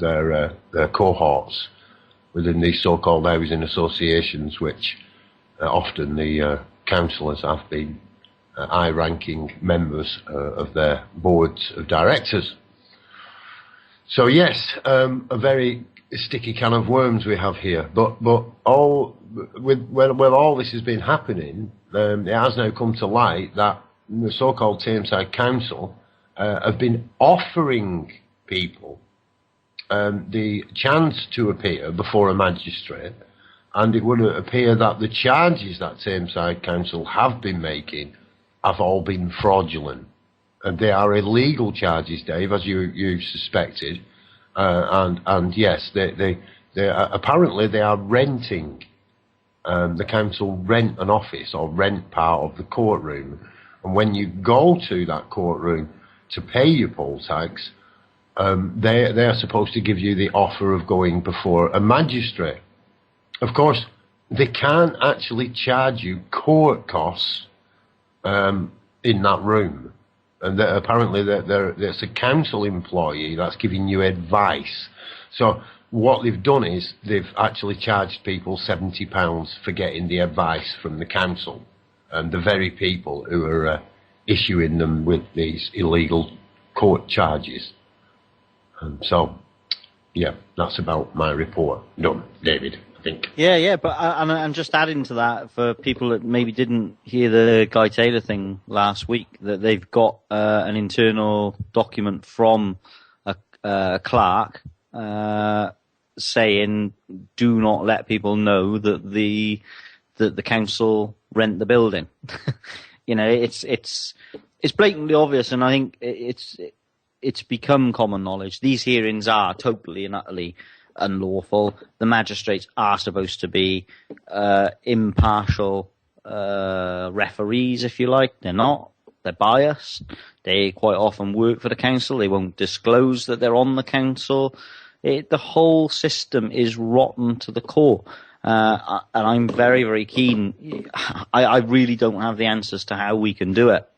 their cohorts within these so-called housing associations, which often the councillors have been high-ranking members of their boards of directors. So yes, a very sticky can of worms we have here. But all when all this has been happening, it has now come to light that the so-called Tameside Council have been offering people the chance to appear before a magistrate, and it would appear that the charges that Tameside Council have been making have all been fraudulent, and they are illegal charges, Dave, as you suspected, and yes, they are, apparently they are renting. The council rent an office or rent part of the courtroom, and when you go to that courtroom to pay your poll tax, they are supposed to give you the offer of going before a magistrate. Of course, they can't actually charge you court costs in that room, and apparently there's a council employee that's giving you advice. So what they've done is they've actually charged people £70 for getting the advice from the council, and the very people who are issuing them with these illegal court charges. So, yeah, that's about my report. Done, David. Think. Yeah, but I'm just adding to that for people that maybe didn't hear the Guy Taylor thing last week, that they've got an internal document from a clerk saying, do not let people know that the council rent the building. You know, it's blatantly obvious, and I think it's become common knowledge. These hearings are totally and utterly unlawful. The magistrates are supposed to be impartial referees, if you like. They're not. They're biased. They quite often work for the council. They won't disclose that they're on the council. The whole system is rotten to the core. And I'm very, very keen. I really don't have the answers to how we can do it.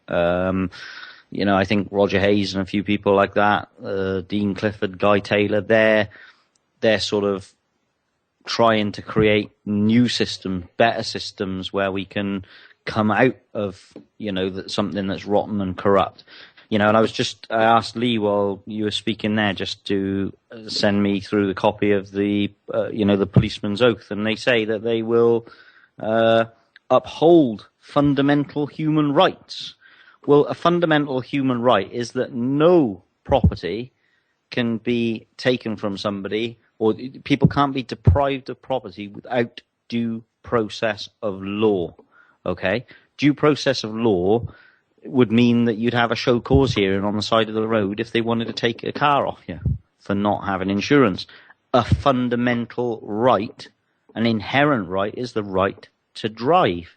You know, I think Roger Hayes and a few people like that, Dean Clifford, Guy Taylor, they're sort of trying to create new systems, better systems where we can come out of, something that's rotten and corrupt. And I asked Lee while you were speaking there just to send me through the copy of the policeman's oath, and they say that they will uphold fundamental human rights. Well, a fundamental human right is that no property can be taken from somebody, or people can't be deprived of property without due process of law. Okay? Due process of law would mean that you'd have a show cause hearing on the side of the road if they wanted to take a car off you for not having insurance. A fundamental right, an inherent right, is the right to drive.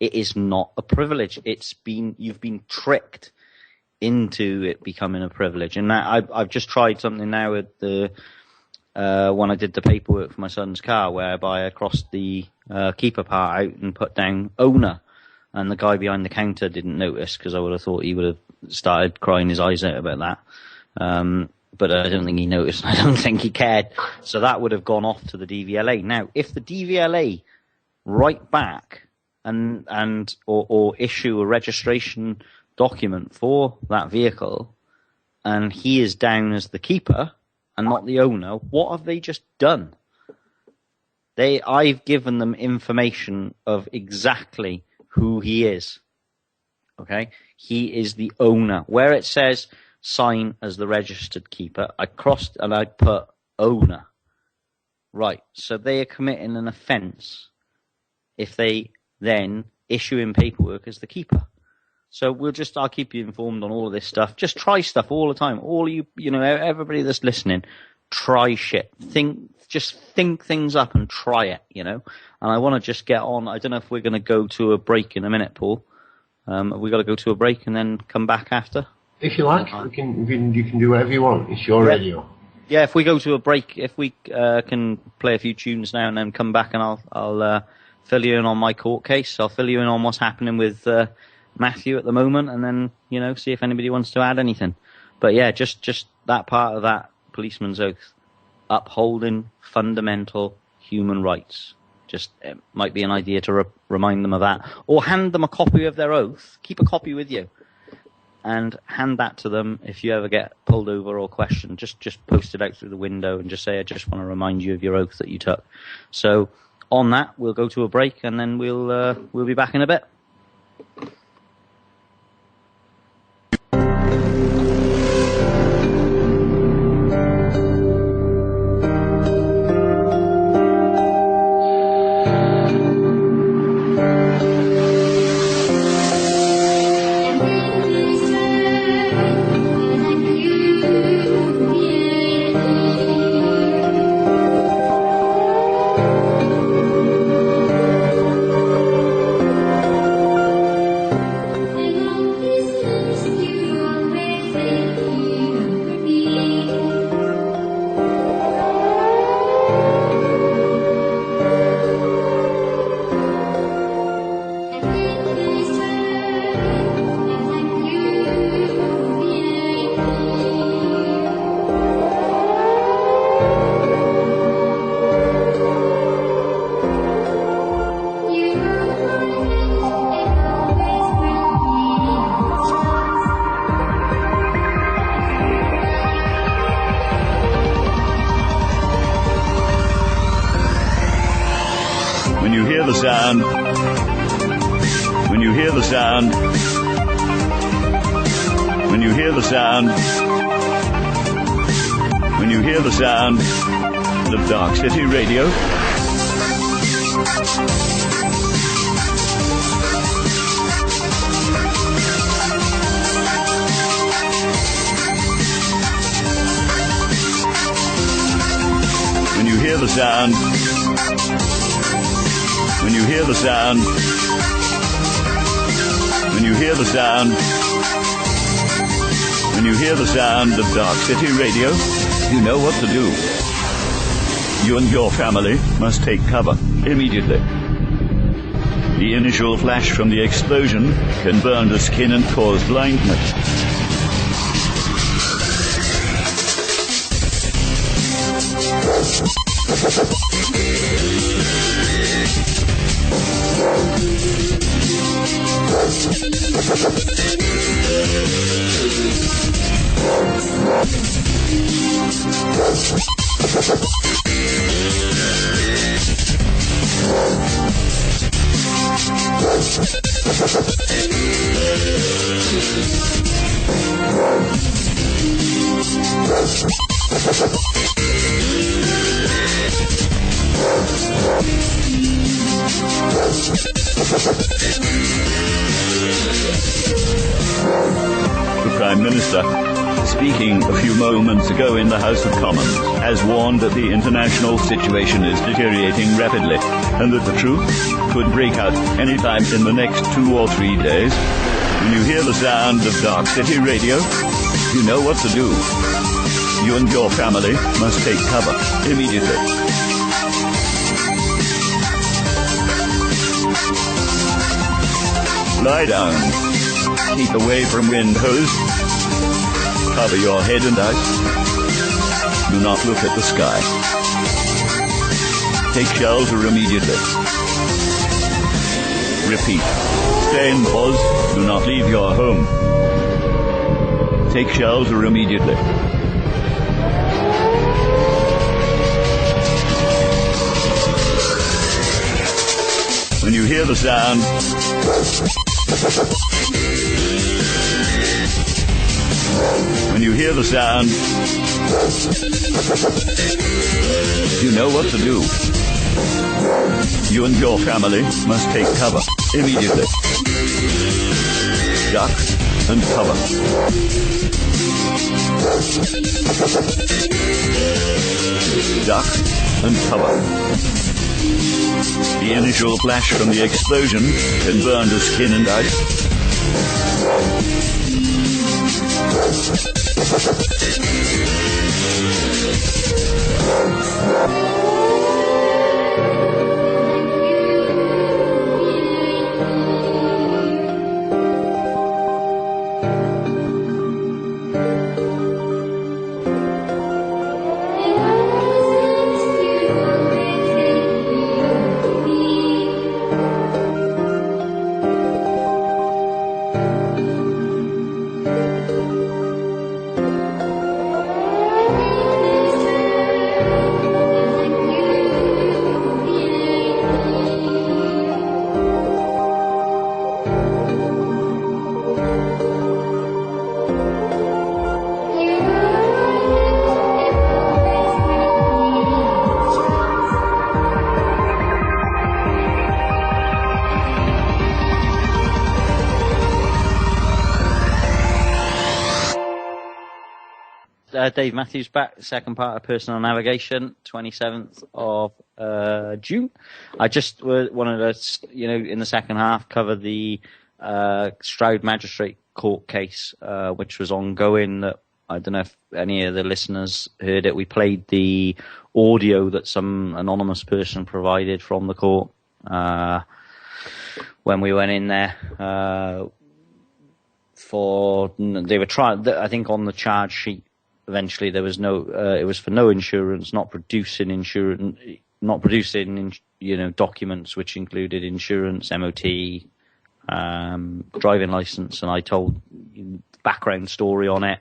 It is not a privilege. You've been tricked into it becoming a privilege. And that I've just tried something now with when I did the paperwork for my son's car, whereby I crossed the keeper part out and put down owner. And the guy behind the counter didn't notice, because I would have thought he would have started crying his eyes out about that. But I don't think he noticed. I don't think he cared. So that would have gone off to the DVLA. Now, if the DVLA write back or issue a registration document for that vehicle, and he is down as the keeper and not the owner, what have they just done? I've given them information of exactly who he is. Okay? He is the owner. Where it says sign as the registered keeper, I crossed and I put owner. Right. So they are committing an offence if they then issue him paperwork as the keeper. So I'll keep you informed on all of this stuff. Just try stuff all the time. All you everybody that's listening, try shit. Just think things up and try it, And I want to just get on. I don't know if we're going to go to a break in a minute, Paul. Have we got to go to a break and then come back after? If you like, you can do whatever you want. It's your radio. Yeah, if we go to a break, if we can play a few tunes now and then come back, and I'll fill you in on my court case. I'll fill you in on what's happening with Matthew at the moment, and then see if anybody wants to add anything. But yeah, just that part of that policeman's oath, upholding fundamental human rights. Just it might be an idea to remind them of that, or hand them a copy of their oath. Keep a copy with you, and hand that to them if you ever get pulled over or questioned. Just post it out through the window and just say, I just want to remind you of your oath that you took. So on that, we'll go to a break, and then we'll be back in a bit. When you hear the sound of Darkcity Radio, when you hear the sound, when you hear the sound, when you hear the sound, when you hear the sound of Darkcity Radio, you know what to do. You and your family must take cover immediately. The initial flash from the explosion can burn the skin and cause blindness. The Prime Minister, speaking a few moments ago in the House of Commons, has warned that the international situation is deteriorating rapidly and that the truth could break out any time in the next 2 or 3 days. When you hear the sound of Darkcity Radio, you know what to do. You and your family must take cover immediately. Lie down. Keep away from wind hose. Cover your head and eyes. Do not look at the sky. Take shelter immediately. Repeat. Stay indoors. Do not leave your home. Take shelter immediately. When you hear the sound, you know what to do. You and your family must take cover immediately. Duck and cover. Duck and cover. The initial flash from the explosion can burn to skin and ice. Dave Matthews back, second part of Personal Navigation, 27th of June. I just wanted to, in the second half, cover the Stroud Magistrate Court case, which was ongoing. That I don't know if any of the listeners heard it. We played the audio that some anonymous person provided from the court when we went in there. They were trying, I think on the charge sheet, eventually there was it was for no insurance, not producing documents which included insurance, MOT, driving license, and I told background story on it.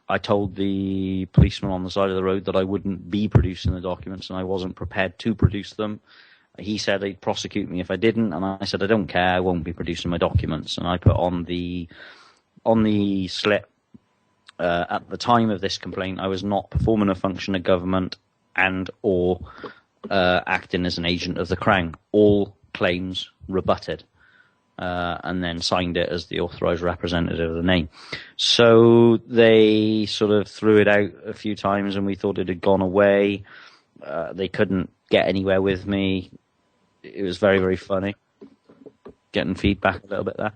I told the policeman on the side of the road that I wouldn't be producing the documents and I wasn't prepared to produce them. He said he'd prosecute me if I didn't, and I said I don't care, I won't be producing my documents. And I put on the slip, at the time of this complaint, I was not performing a function of government and or acting as an agent of the Crown. All claims rebutted, and then signed it as the authorised representative of the name. So they sort of threw it out a few times and we thought it had gone away. They couldn't get anywhere with me. It was very, very funny. Getting feedback a little bit there.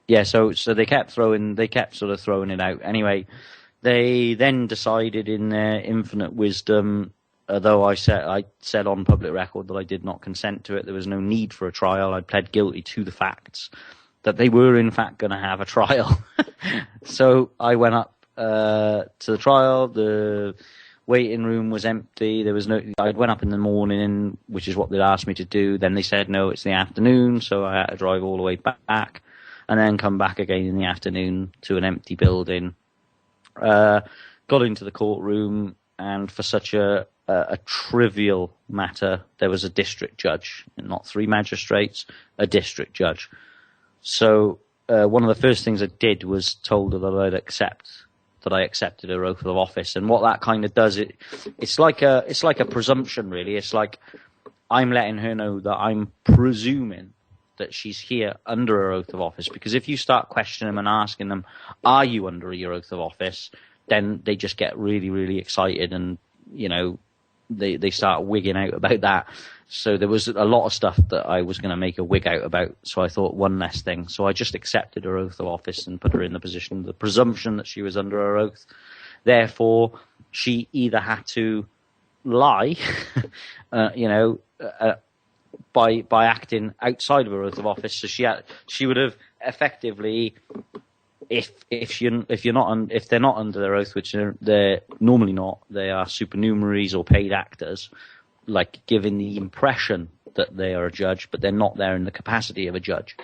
Yeah, so they kept sort of throwing it out. Anyway, they then decided in their infinite wisdom, although I said on public record that I did not consent to it, there was no need for a trial, I pled guilty to the facts, that they were in fact going to have a trial. So I went up to the trial, the waiting room was empty, I went up in the morning, which is what they'd asked me to do, then they said no, it's the afternoon, so I had to drive all the way back. And then come back again in the afternoon to an empty building. Got into the courtroom, and for such a trivial matter, there was a district judge, not 3 magistrates, a district judge. So one of the first things I did was told her that I'd accept that I accepted her oath of office. And what that kind of does, it's like a presumption, really. It's like I'm letting her know that I'm presuming that she's here under her oath of office. Because if you start questioning them and asking them, are you under your oath of office, then they just get really, really excited, and, you know, they start wigging out about that. So there was a lot of stuff that I was going to make a wig out about. So I thought, one less thing. So I just accepted her oath of office and put her in the position, the presumption that she was under her oath. Therefore, she either had to lie, by acting outside of her oath of office. So she would have effectively, if they're not under their oath, which they're normally not, they are supernumeraries or paid actors, like giving the impression that they are a judge, but they're not there in the capacity of a judge.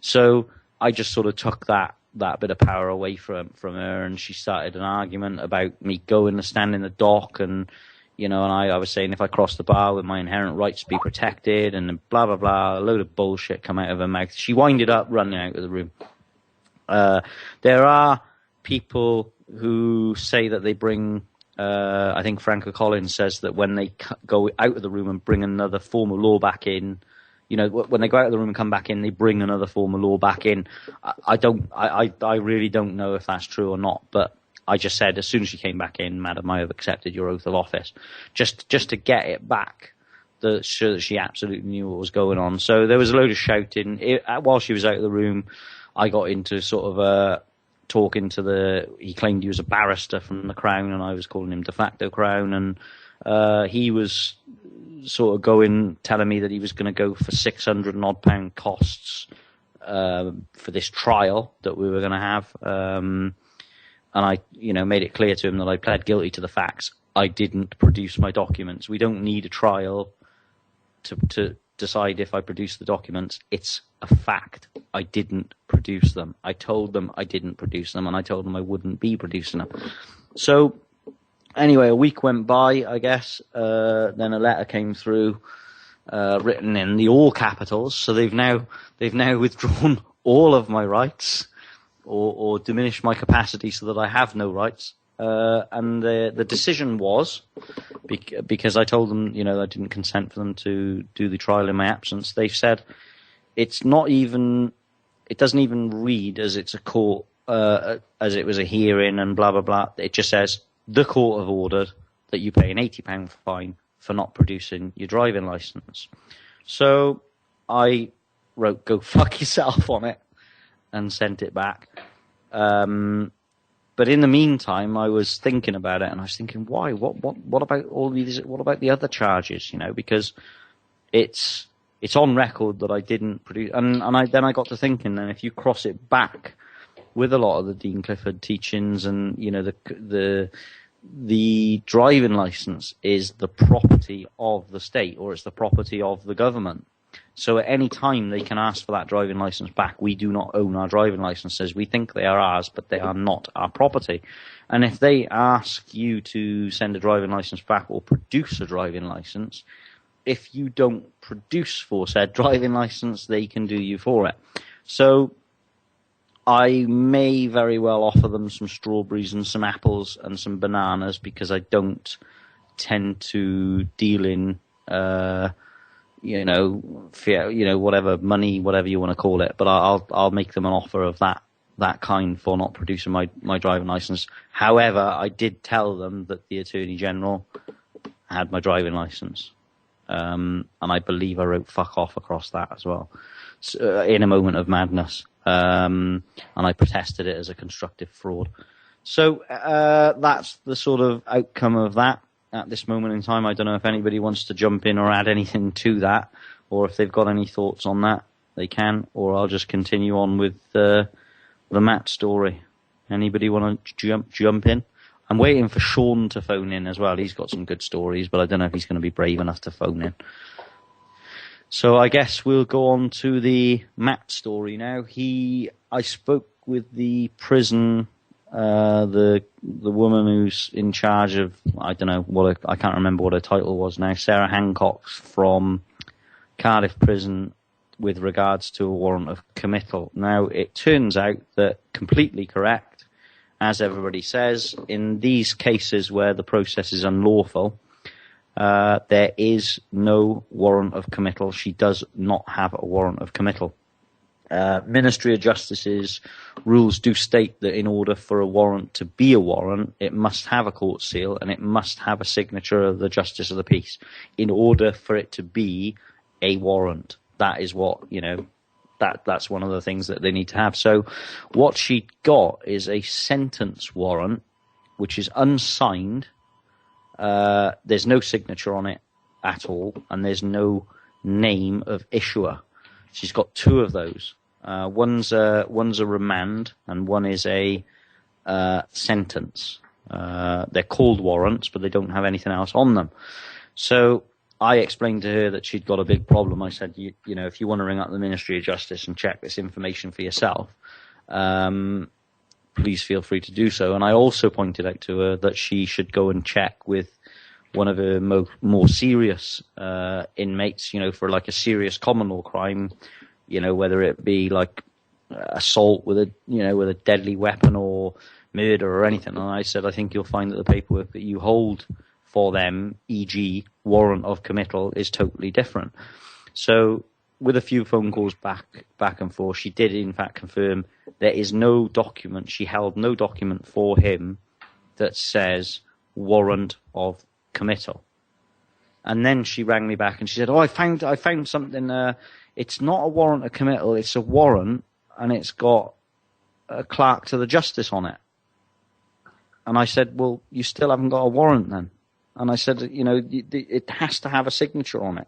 So I just sort of took that bit of power away from her, and she started an argument about me going to stand in the dock, and, you know, and I was saying if I cross the bar, with my inherent rights to be protected, and blah, blah, blah, a load of bullshit come out of her mouth. She winded up running out of the room. There are people who say that they bring, I think Franco Collins says that when they go out of the room and bring another form of law back in, you know, when they go out of the room and come back in, they bring another form of law back in. I really don't know if that's true or not, but I just said, as soon as she came back in, madam, I have accepted your oath of office, just to get it back, so that she absolutely knew what was going on. So there was a load of shouting. While she was out of the room, I got into sort of talking to he claimed he was a barrister from the Crown, and I was calling him de facto Crown, and he was sort of telling me that he was going to go for £600 and odd costs for this trial that we were going to have. And I, you know, made it clear to him that I pled guilty to the facts. I didn't produce my documents. We don't need a trial to decide if I produced the documents. It's a fact. I didn't produce them. I told them I didn't produce them, and I told them I wouldn't be producing them. So anyway, a week went by, I guess. Then a letter came through, written in the all capitals. So they've now withdrawn all of my rights, or diminished my capacity so that I have no rights. And the decision was, because I told them, you know, I didn't consent for them to do the trial in my absence. They've said it doesn't even read as it's a court, as it was a hearing and blah, blah, blah. It just says the court have ordered that you pay an £80 fine for not producing your driving license. So I wrote, go fuck yourself on it, and sent it back. But in the meantime, I was thinking about it, and I was thinking, why? What about all these? What about the other charges? You know, because it's on record that I didn't produce. And I got to thinking, then if you cross it back with a lot of the Dean Clifford teachings, and, you know, the driving license is the property of the state, or it's the property of the government. So at any time they can ask for that driving license back. We do not own our driving licenses. We think they are ours, but they are not our property. And if they ask you to send a driving license back or produce a driving license, if you don't produce for said driving license, they can do you for it. So I may very well offer them some strawberries and some apples and some bananas, because I don't tend to deal in whatever money, whatever you want to call it. But I'll make them an offer of that kind for not producing my driving license. However, I did tell them that the Attorney General had my driving license. And I believe I wrote fuck off across that as well, in a moment of madness. And I protested it as a constructive fraud. So that's the sort of outcome of that. At this moment in time, I don't know if anybody wants to jump in or add anything to that, or if they've got any thoughts on that, they can, or I'll just continue on with the Matt story. Anybody want to jump in? I'm waiting for Sean to phone in as well. He's got some good stories, but I don't know if he's going to be brave enough to phone in. So I guess we'll go on to the Matt story now. I spoke with the prison, the woman who's in charge of, I don't know I can't remember what her title was now, Sarah Hancock from Cardiff Prison, with regards to a warrant of committal. Now, it turns out that, completely correct, as everybody says, in these cases where the process is unlawful, there is no warrant of committal. She does not have a warrant of committal. Ministry of Justice's rules do state that in order for a warrant to be a warrant, it must have a court seal and it must have a signature of the Justice of the Peace in order for it to be a warrant. That is what, that's one of the things that they need to have. So what she got is a sentence warrant, which is unsigned. There's no signature on it at all, and there's no name of issuer. She's got two of those. One's a remand, and one is a sentence. They're called warrants, but they don't have anything else on them. So I explained to her that she'd got a big problem. I said, if you want to ring up the Ministry of Justice and check this information for yourself, please feel free to do so. And I also pointed out to her that she should go and check with one of her more serious inmates, for like a serious common law crime, whether it be like assault with a deadly weapon or murder or anything. And I said, I think you'll find that the paperwork that you hold for them, e.g. warrant of committal, is totally different. So with a few phone calls back and forth, she did in fact confirm there is no document. She held no document for him that says warrant of committal. And then she rang me back and she said, I found something. It's not a warrant of committal. It's a warrant, and it's got a clerk to the justice on it. And I said, well, you still haven't got a warrant then. And I said, it has to have a signature on it.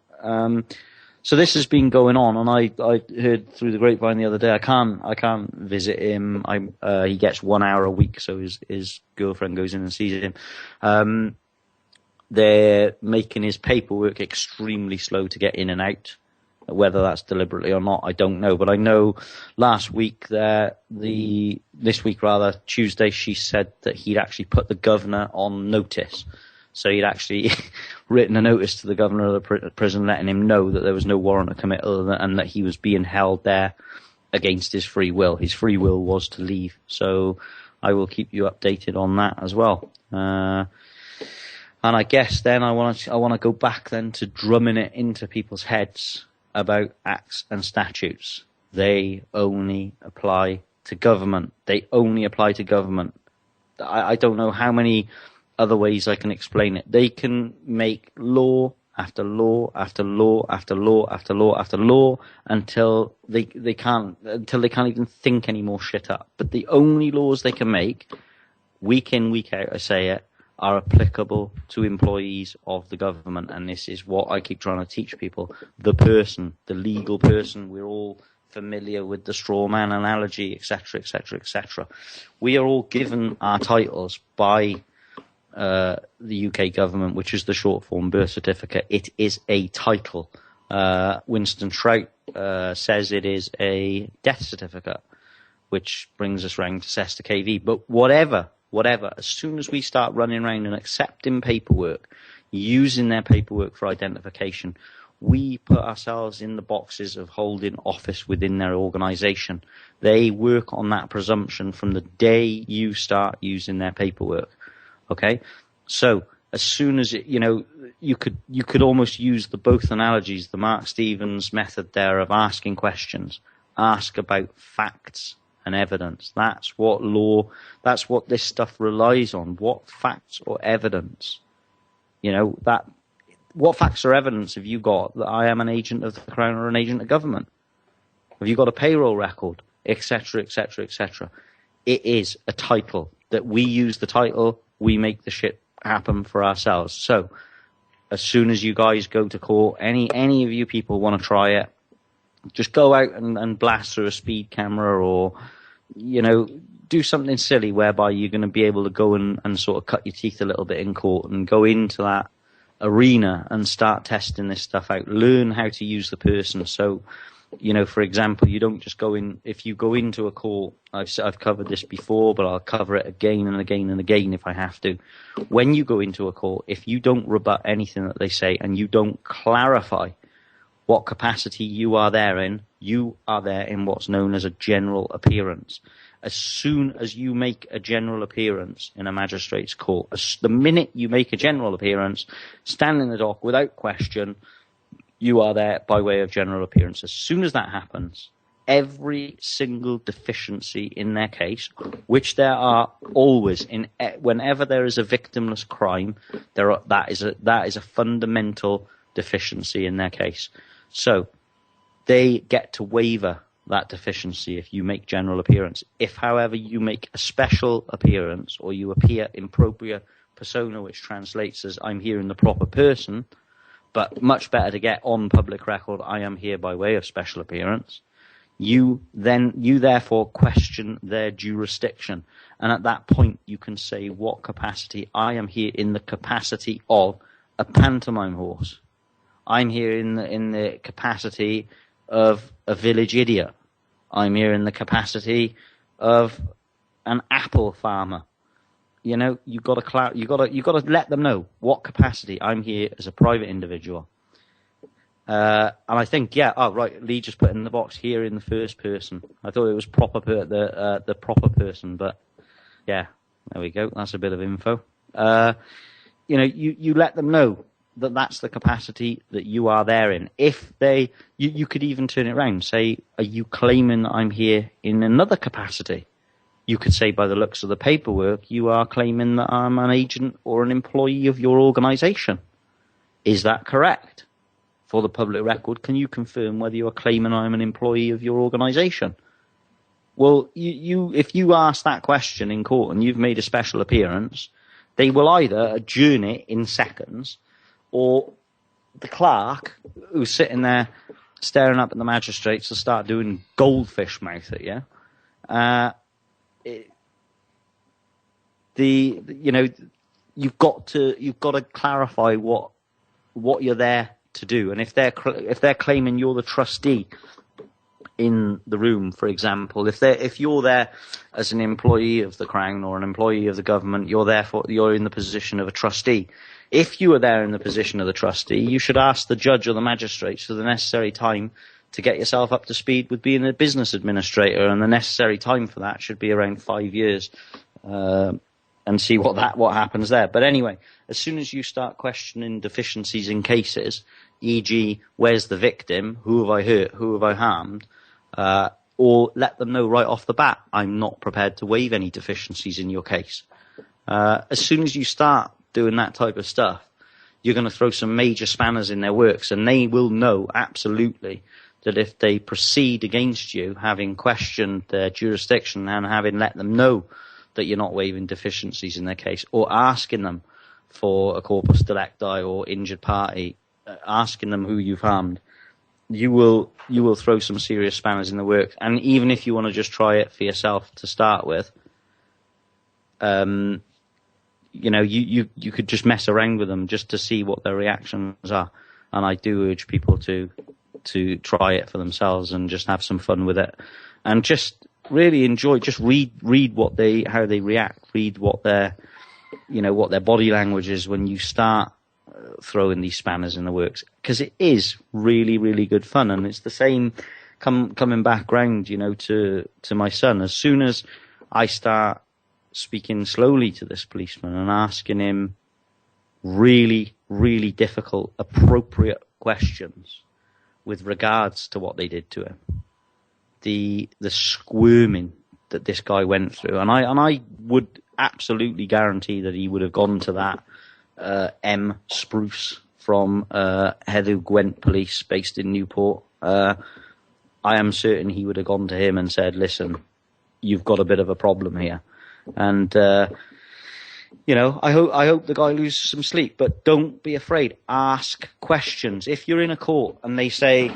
So this has been going on, and I heard through the grapevine the other day, I can't visit him. He gets 1 hour a week, so his girlfriend goes in and sees him. They're making his paperwork extremely slow to get in and out. Whether that's deliberately or not, I don't know. But I know this week, Tuesday, she said that he'd actually put the governor on notice. So he'd actually written a notice to the governor of the prison letting him know that there was no warrant of committal and that he was being held there against his free will. His free will was to leave. So I will keep you updated on that as well. And I guess then I want to go back then to drumming it into people's heads about acts and statutes. They only apply to government. They only apply to government. I don't know how many other ways I can explain it. They can make law after law after law after law after law after law until they can't even think any more shit up. But the only laws they can make, week in, week out, I say it, are applicable to employees of the government. And this is what I keep trying to teach people. The person, the legal person, we're all familiar with the straw man analogy, etc., etc., etc. We are all given our titles by the UK government, which is the short form birth certificate. It is a title. Winston Trout says it is a death certificate, which brings us round to Sesta KV. But whatever, as soon as we start running around and accepting paperwork, using their paperwork for identification, we put ourselves in the boxes of holding office within their organisation. They work on that presumption from the day you start using their paperwork. Okay? So as soon as you could almost use both analogies, the Mark Stevens method there of asking questions. Ask about facts and evidence. That's what this stuff relies on. What facts or evidence? What facts or evidence have you got that I am an agent of the Crown or an agent of government? Have you got a payroll record? Etc., etc., etc. It is a title. That we use the title, we make the shit happen for ourselves. So, as soon as you guys go to court, any of you people want to try it, just go out and blast through a speed camera or, do something silly whereby you're going to be able to go and sort of cut your teeth a little bit in court and go into that arena and start testing this stuff out. Learn how to use the person. So, for example, you don't just go in. If you go into a court, I've covered this before, but I'll cover it again and again and again if I have to. When you go into a court, if you don't rebut anything that they say and you don't clarify what capacity you are there in, you are there in what's known as a general appearance. as soon as you make a general appearance in a magistrate's court, the minute you make a general appearance, stand in the dock without question, you are there by way of general appearance. As soon as that happens, every single deficiency in their case, which there are always whenever there is a victimless crime, that is a fundamental deficiency in their case. So they get to waiver that deficiency if you make general appearance. If, however, you make a special appearance or you appear in propria persona, which translates as I'm here in the proper person, but much better to get on public record, I am here by way of special appearance, you therefore question their jurisdiction. And at that point you can say, what capacity? I am here in the capacity of a pantomime horse. I'm here in the capacity of a village idiot. I'm here in the capacity of an apple farmer. You know, you got to let them know what capacity. I'm here as a private individual. And I think, Lee just put in the box here in the first person. I thought it was the proper person, but yeah, there we go. That's a bit of info. You let them know that that's the capacity that you are there in. If you could even turn it around, say, are you claiming that I'm here in another capacity? You could say, by the looks of the paperwork, you are claiming that I'm an agent or an employee of your organisation. Is that correct? For the public record, can you confirm whether you are claiming I'm an employee of your organisation? Well, if you ask that question in court and you've made a special appearance, they will either adjourn it in seconds, or the clerk who's sitting there staring up at the magistrates will start doing goldfish mouth at you. You've got to clarify what you're there to do, and if they're claiming you're the trustee in the room, for example, if you're there as an employee of the Crown or an employee of the government, you're in the position of a trustee. If you are there in the position of the trustee, you should ask the judge or the magistrate for the necessary time to get yourself up to speed with being a business administrator, and the necessary time for that should be around 5 years, and see what happens there. But anyway, as soon as you start questioning deficiencies in cases, e.g., where's the victim, who have I hurt, who have I harmed, or let them know right off the bat, I'm not prepared to waive any deficiencies in your case. As soon as you start doing that type of stuff, you're going to throw some major spanners in their works, and they will know absolutely that if they proceed against you, having questioned their jurisdiction and having let them know that you're not waiving deficiencies in their case, or asking them for a corpus delicti or injured party, asking them who you've harmed, you will throw some serious spanners in the works. And even if you want to just try it for yourself to start with, you could just mess around with them just to see what their reactions are. And I do urge people to try it for themselves and just have some fun with it, and just really enjoy. Just read how they react. Read what their body language is when you start throwing these spanners in the works, because it is really, really good fun. And it's the same coming back round, to my son. As soon as I start speaking slowly to this policeman and asking him really, really difficult, appropriate questions with regards to what they did to him, the squirming that this guy went through, and I would absolutely guarantee that he would have gone to that M. Spruce from Heather Gwent Police based in Newport. I am certain he would have gone to him and said, listen, you've got a bit of a problem here. And I hope the guy loses some sleep, but don't be afraid. Ask questions. If you're in a court and they say,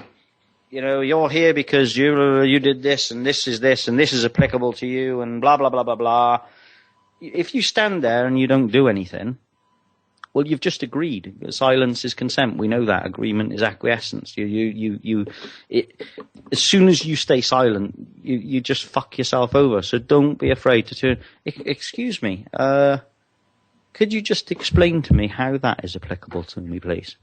you're here because you did this, and this is applicable to you, and blah blah blah blah blah. If you stand there and you don't do anything, well, you've just agreed. Silence is consent. We know that. Agreement is acquiescence. As soon as you stay silent, you just fuck yourself over. So don't be afraid to turn. Excuse me. Could you just explain to me how that is applicable to me, please?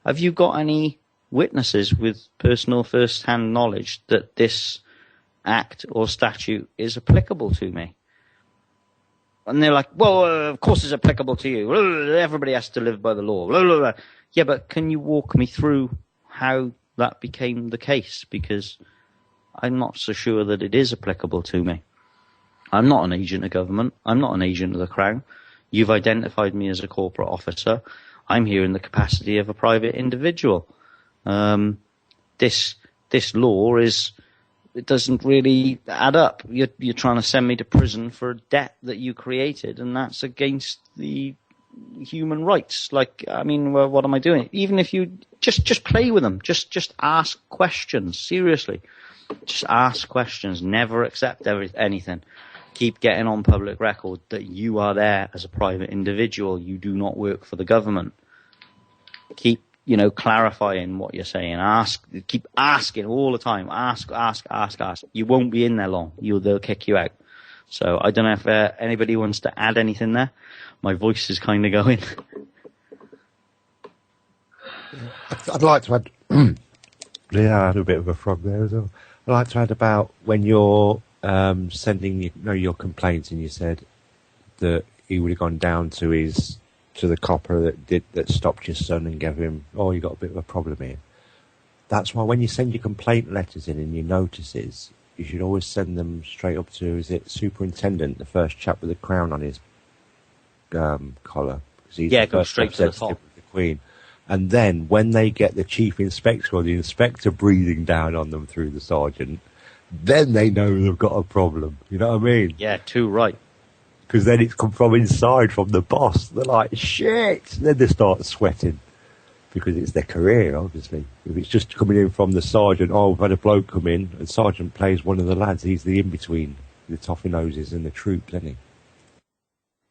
Have you got any witnesses with personal first-hand knowledge that this act or statute is applicable to me. And they're like, well, of course it's applicable to you. Everybody has to live by the law. Yeah, but can you walk me through how that became the case? Because I'm not so sure that it is applicable to me. I'm not an agent of government. I'm not an agent of the Crown. You've identified me as a corporate officer. I'm here in the capacity of a private individual. This law it doesn't really add up. You're trying to send me to prison for a debt that you created, and that's against the human rights. Like, I mean, well, what am I doing? Even if you just play with them, just ask questions. Seriously, just ask questions. Never accept anything. Keep getting on public record that you are there as a private individual. You do not work for the government. Keep, clarifying what you're saying. Keep asking all the time. Ask. You won't be in there long. They'll kick you out. So I don't know if anybody wants to add anything there. My voice is kind of going. I'd like to add. Yeah, I had a bit of a frog there as well. I'd like to add about when you're sending your complaints, and you said that he would have gone down to the copper that stopped your son and gave him, you got a bit of a problem here. That's why when you send your complaint letters in and your notices, you should always send them straight up to, is it Superintendent, the first chap with the crown on his collar? Go straight to the top. The Queen. And then when they get the chief inspector or the inspector breathing down on them through the sergeant, then they know they've got a problem. You know what I mean? Yeah, too right. Because then it's come from inside, from the boss. They're like, shit! Then they start sweating. Because it's their career, obviously. If it's just coming in from the sergeant, we've had a bloke come in, and sergeant plays one of the lads. He's the in-between, the toffee noses and the troops, isn't he?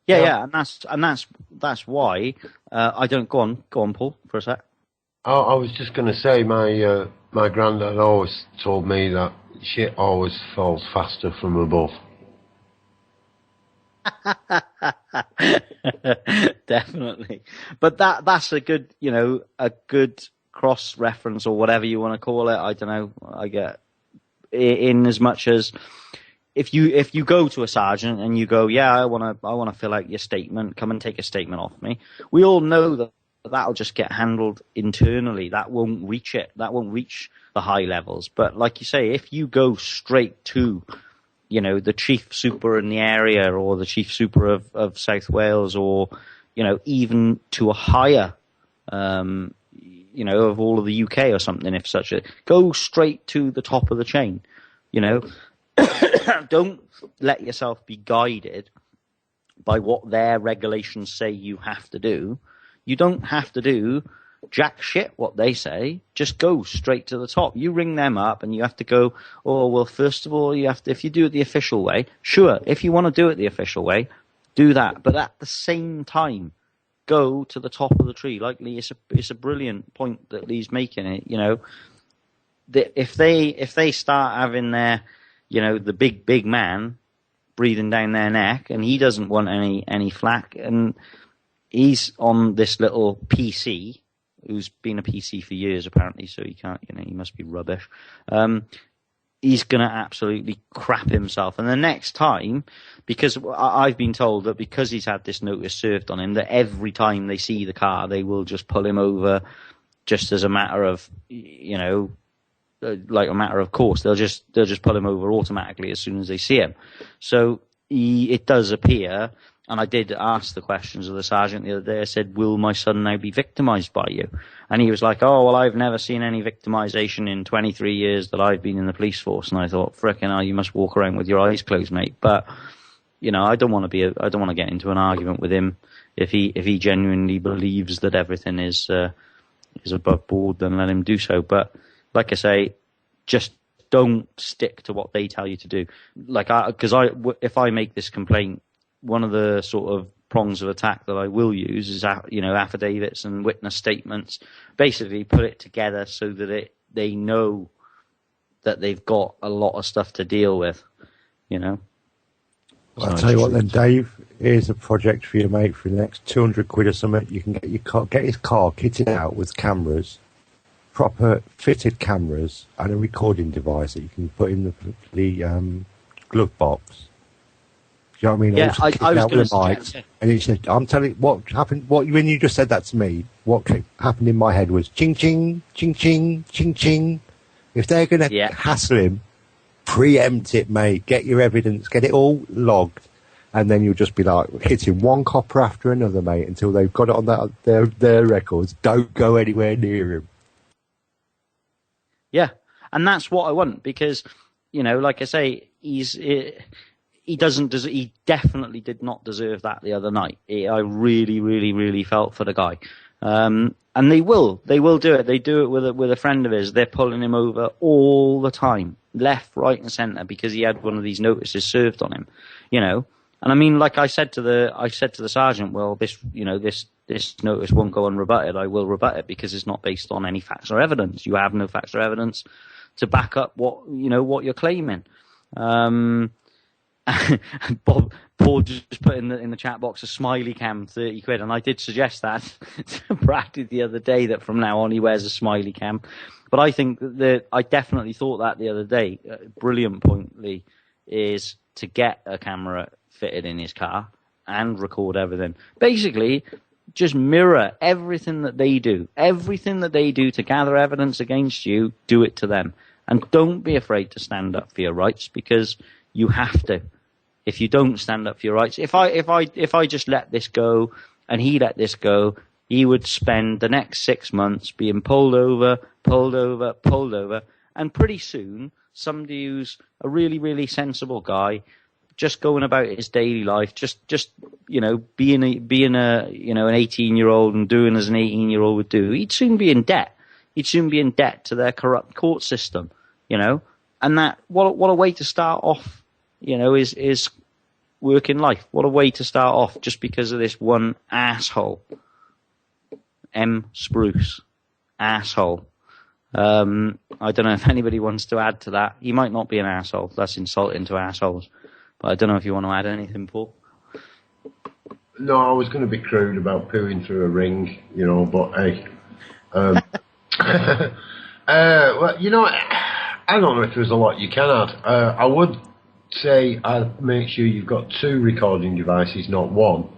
Yeah, and that's why I don't go on, Paul, for a sec. I was just going to say, my granddad always told me that shit always falls faster from above. Definitely, but that's a good, a good cross reference or whatever you want to call it. I don't know. I get in as much as if you go to a sergeant and you go, yeah, I want to fill out your statement. Come and take a statement off me. We all know that that'll just get handled internally. That won't reach it. That won't reach the high levels. But like you say, if you go straight to the chief super in the area, or the chief super of South Wales, or, even to a higher, of all of the UK or something, if such a, go straight to the top of the chain, Don't let yourself be guided by what their regulations say you have to do. You don't have to do jack shit what they say. Just go straight to the top. You ring them up and you have to go, first of all, you have to, if you do it the official way, sure, if you want to do it the official way, do that. But at the same time, go to the top of the tree. Like Lee, it's a brilliant point that Lee's making it, if they start having their, the big man breathing down their neck, and he doesn't want any flack, and he's on this little PC, who's been a PC for years apparently, so he can't, he must be rubbish. He's going to absolutely crap himself. And the next time, because I've been told that because he's had this notice served on him, that every time they see the car, they will just pull him over just as a matter of, like a matter of course. They'll just pull him over automatically as soon as they see him. So it does appear, and I did ask the questions of the sergeant the other day. I said, will my son now be victimised by you? And he was like, I've never seen any victimisation in 23 years that I've been in the police force. And I thought, frickin' hell, you must walk around with your eyes closed, mate. But, I don't want to get into an argument with him. If he genuinely believes that everything is above board, then let him do so. But like I say, just don't stick to what they tell you to do. If I make this complaint, one of the sort of prongs of attack that I will use is, affidavits and witness statements. Basically, put it together so that they know that they've got a lot of stuff to deal with. Well, I'll tell you what then, Dave. Here's a project for you, mate. For the next 200 quid or something, you can get his car kitted out with cameras, proper fitted cameras and a recording device that you can put in the glove box. Do you know what I mean? Yeah, Also I kick was out going with to a mic. suggest. And he said, I'm telling you, what happened, when you just said that to me, what happened in my head was ching, ching, ching, ching, ching, ching. If they're going to hassle him, preempt it, mate. Get your evidence, get it all logged, and then you'll just be like hitting one copper after another, mate, until they've got it on their records. Don't go anywhere near him. Yeah, and that's what I want because, like I say, he definitely did not deserve that the other night. I really, really, really felt for the guy. And they will do it. They do it with a friend of his. They're pulling him over all the time, left, right, and centre, because he had one of these notices served on him. And I mean, like I said to the sergeant, well, this notice won't go unrebutted. I will rebut it because it's not based on any facts or evidence. You have no facts or evidence to back up what you're claiming. Paul just put in the chat box a smiley cam, 30 quid, and I did suggest that to Brad the other day, that from now on he wears a smiley cam. But I think that I definitely thought that the other day. Brilliant point, Lee, is to get a camera fitted in his car and record everything. Basically, just mirror everything that they do. Everything that they do to gather evidence against you, do it to them. And don't be afraid to stand up for your rights, because you have to. If you don't stand up for your rights, if I just let this go and he let this go, he would spend the next 6 months being pulled over, and pretty soon somebody who's a really, really sensible guy, just going about his daily life, just being an 18-year-old and doing as an 18-year-old would do, he'd soon be in debt. He'd soon be in debt to their corrupt court system, and that what a way to start off. Is working life. What a way to start off, just because of this one asshole. M. Spruce. Asshole. I don't know if anybody wants to add to that. He might not be an asshole. That's insulting to assholes. But I don't know if you want to add anything, Paul. No, I was going to be crude about pooing through a ring, but hey. Well, I don't know if there's a lot you can add. I would say I'd make sure you've got 2 recording devices, not 1,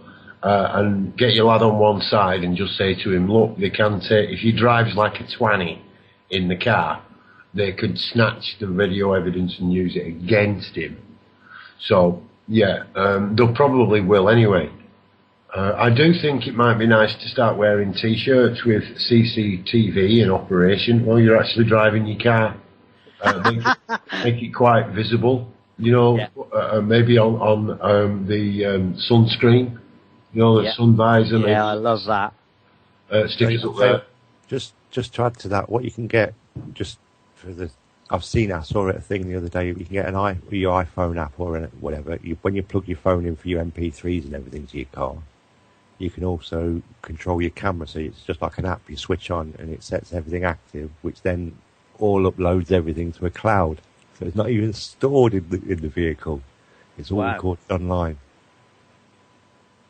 and get your lad on one side and just say to him, look, they can take, if he drives like a 20 in the car, they could snatch the video evidence and use it against him. So, yeah, they'll probably will anyway. I do think it might be nice to start wearing T-shirts with CCTV in operation while you're actually driving your car. Make it quite visible. Maybe on the sunscreen, the sun visor. Maybe. Yeah, I love that. Stickers up there. Just to add to that, what you can get just for I saw it a thing the other day. You can get your iPhone app or whatever. When you plug your phone in for your MP3s and everything to your car, you can also control your camera. So it's just like an app you switch on and it sets everything active, which then all uploads everything to a cloud. So it's not even stored in the vehicle. It's all recorded online.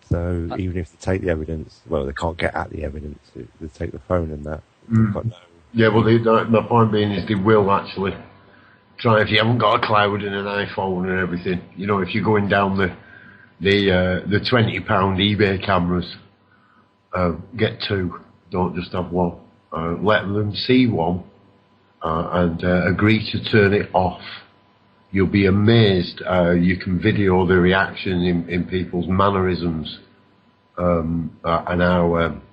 So even if they take the evidence, well, they can't get at the evidence. They take the phone and that. Yeah, well, my point being is they will actually try, if you haven't got a cloud and an iPhone and everything. If you're going down the £20 eBay cameras, get 2. Don't just have 1. Let them see 1. And agree to turn it off. You'll be amazed. You can video the reaction in people's mannerisms, and how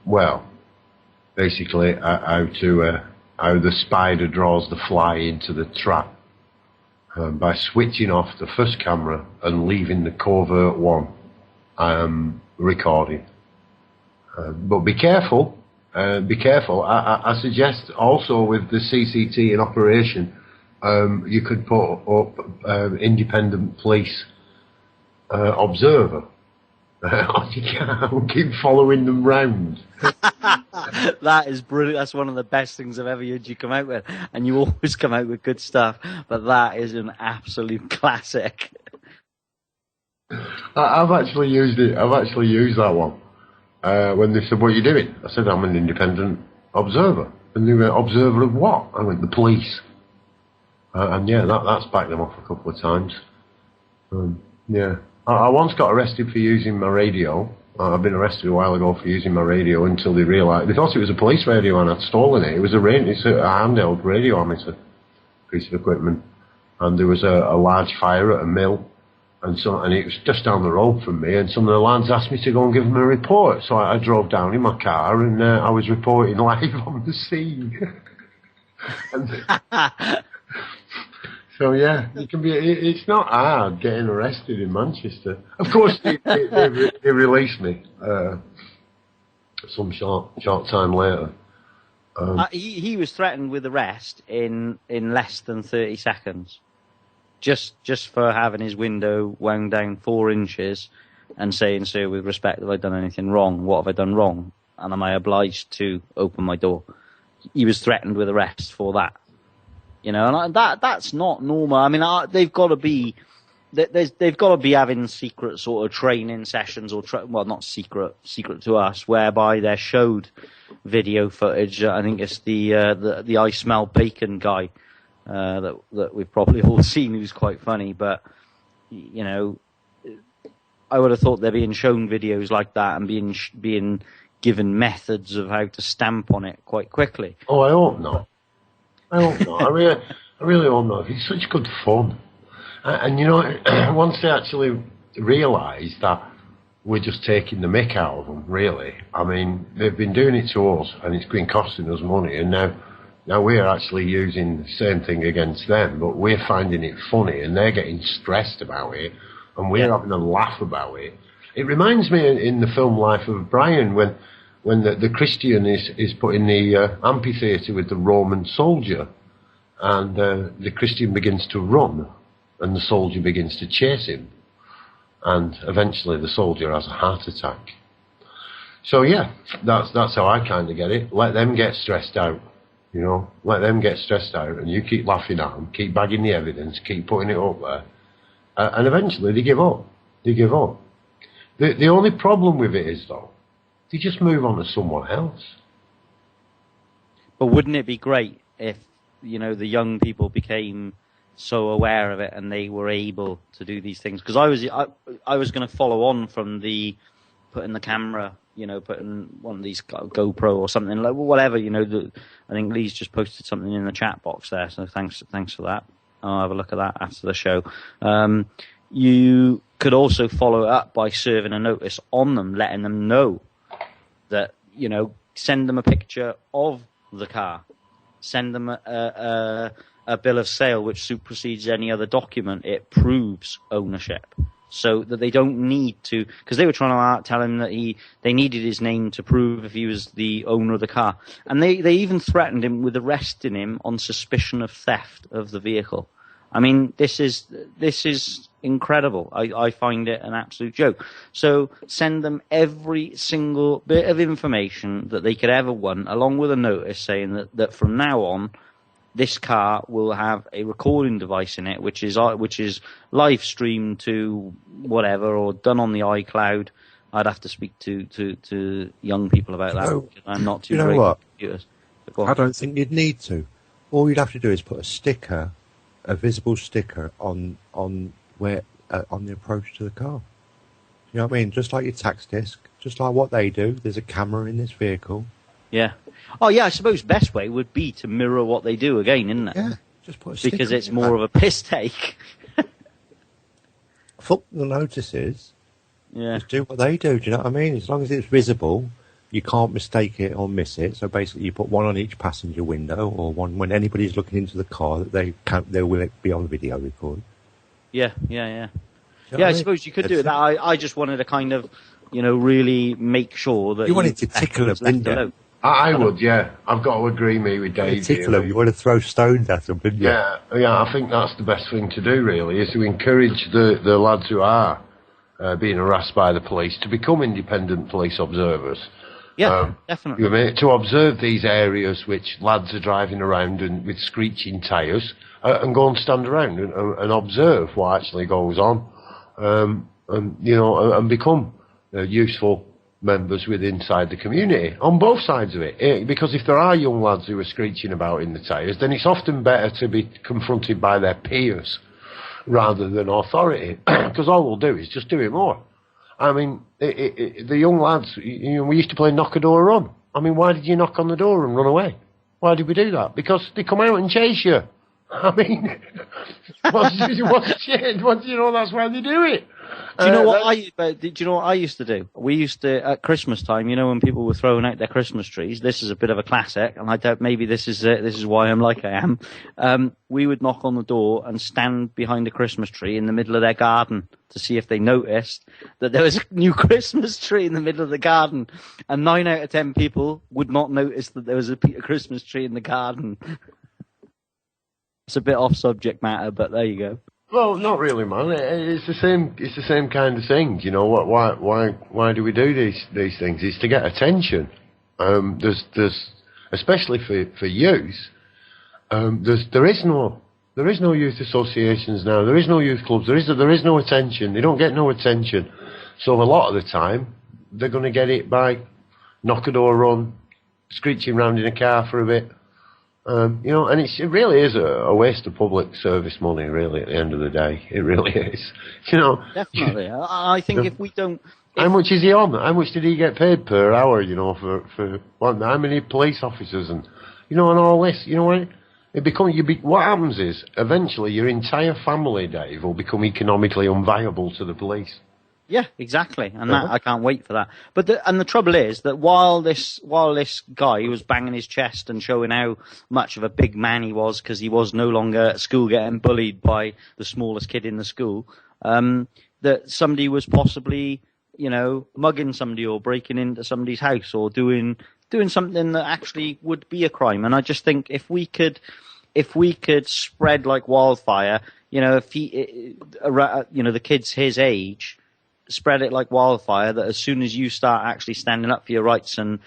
basically how the spider draws the fly into the trap by switching off the first camera and leaving the covert one recording. But be careful. Be careful. I suggest also with the CCT in operation, you could put up independent police observer on your car, keep following them round. That is brilliant. That's one of the best things I've ever heard you come out with, and you always come out with good stuff. But that is an absolute classic. I've actually used it. I've actually used that one. When they said, what are you doing? I said, I'm an independent observer. And they went, observer of what? I went, the police. And yeah, that's backed them off a couple of times. Yeah. I once got arrested for using my radio. I've been arrested a while ago for using my radio until they realised, they thought it was a police radio and I'd stolen it. It's a handheld radio amateur piece of equipment. And there was a large fire at a mill. And it was just down the road from me, and some of the lads asked me to go and give them a report. So I drove down in my car, and I was reporting live on the scene. So yeah, it can be. It's not hard getting arrested in Manchester. Of course, they released me some short time later. He was threatened with arrest in less than 30 seconds. Just for having his window wound down 4 inches and saying, sir, with respect, have I done anything wrong? What have I done wrong? And am I obliged to open my door? He was threatened with arrest for that. You know, and that's not normal. I mean, they've got to be having secret sort of training sessions well, not secret to us, whereby they're showed video footage. I think it's the I Smell Bacon guy. That we've probably all seen, who's quite funny, but you know, I would have thought they're being shown videos like that and being given methods of how to stamp on it quite quickly. Oh, I hope not. I really hope not. It's such good fun, and you know, once they actually realise that we're just taking the mick out of them, really. I mean, they've been doing it to us, and it's been costing us money, and now we're actually using the same thing against them, but we're finding it funny, and they're getting stressed about it, and we're having a laugh about it. It reminds me in the film Life of Brian when the Christian is put in the amphitheatre with the Roman soldier, and the Christian begins to run, and the soldier begins to chase him, and eventually the soldier has a heart attack. So yeah, that's how I kind of get it. Let them get stressed out. You know, let them get stressed out, and you keep laughing at them, keep bagging the evidence, keep putting it up there, and eventually they give up. They give up. The only problem with it is, though, they just move on to someone else. But wouldn't it be great if, you know, the young people became so aware of it and they were able to do these things? Because I was going to follow on from the putting the camera, you know, putting one of these GoPro or something, like whatever, you know. I think Lee's just posted something in the chat box there, so thanks for that. I'll have a look at that after the show. You could also follow it up by serving a notice on them, letting them know that, you know, send them a picture of the car, send them a bill of sale which supersedes any other document. It proves ownership. So that they don't need to, because they were trying to tell him that they needed his name to prove if he was the owner of the car. And they even threatened him with arresting him on suspicion of theft of the vehicle. I mean, this is incredible. I find it an absolute joke. So send them every single bit of information that they could ever want, along with a notice saying that from now on, this car will have a recording device in it, which is live streamed to whatever, or done on the iCloud. I'd have to speak to young people about that. Because I'm not too great at computers. I don't think you'd need to. All you'd have to do is put a visible sticker on the approach to the car. You know what I mean? Just like your tax disc, just like what they do. There's a camera in this vehicle. Yeah. Oh, yeah, I suppose best way would be to mirror what they do again, isn't it? Yeah, just put a sticker. Because it's more of a piss take. Fuck the notices. Yeah. Just do what they do, do you know what I mean? As long as it's visible, you can't mistake it or miss it. So basically you put one on each passenger window, or one when anybody's looking into the car, that they will be on video record. Yeah. Yeah, I suppose you could do that. I just wanted to kind of, you know, really make sure that you wanted to tickle them, didn't you? I would, yeah. I've got to agree with Dave. Tickle them. You want to throw stones at them, didn't you? Yeah. I think that's the best thing to do, really, is to encourage the lads who are being harassed by the police to become independent police observers. Yeah, definitely. You know, to observe these areas which lads are driving around and with screeching tyres, and go and stand around and observe what actually goes on, and you know, and become useful members inside the community, on both sides of it. Because if there are young lads who are screeching about in the tyres, then it's often better to be confronted by their peers rather than authority, because all we'll do is just do it more. I mean, the young lads, we used to play knock a door run. I mean, why did you knock on the door and run away? Why did we do that? Because they come out and chase you. I mean, what's shit? That's why they do it. Do you know what I used to do? We used to, at Christmas time, when people were throwing out their Christmas trees, this is a bit of a classic, and I doubt maybe this is why I'm like I am. We would knock on the door and stand behind a Christmas tree in the middle of their garden to see if they noticed that there was a new Christmas tree in the middle of the garden. And 9 out of 10 people would not notice that there was a Christmas tree in the garden. It's a bit off subject matter, but there you go. Well, not really, man. It's the same. It's the same kind of thing. Why do we do these things? It's to get attention. There's especially for youth. There is no youth associations now. There is no youth clubs. There is no attention. They don't get no attention. So a lot of the time, they're going to get it by knock a door run, screeching around in a car for a bit. And it really is a waste of public service money, really, at the end of the day. It really is. Definitely. I think if we don't... How much is he on? How much did he get paid per hour, for how many police officers and all this, what? What happens is, eventually, your entire family, Dave, will become economically unviable to the police. Yeah, exactly, and I can't wait for that. But the trouble is that while this guy was banging his chest and showing how much of a big man he was because he was no longer at school getting bullied by the smallest kid in the school, that somebody was possibly mugging somebody or breaking into somebody's house or doing something that actually would be a crime. And I just think if we could spread like wildfire, if the kids his age, spread it like wildfire, that as soon as you start actually standing up for your rights and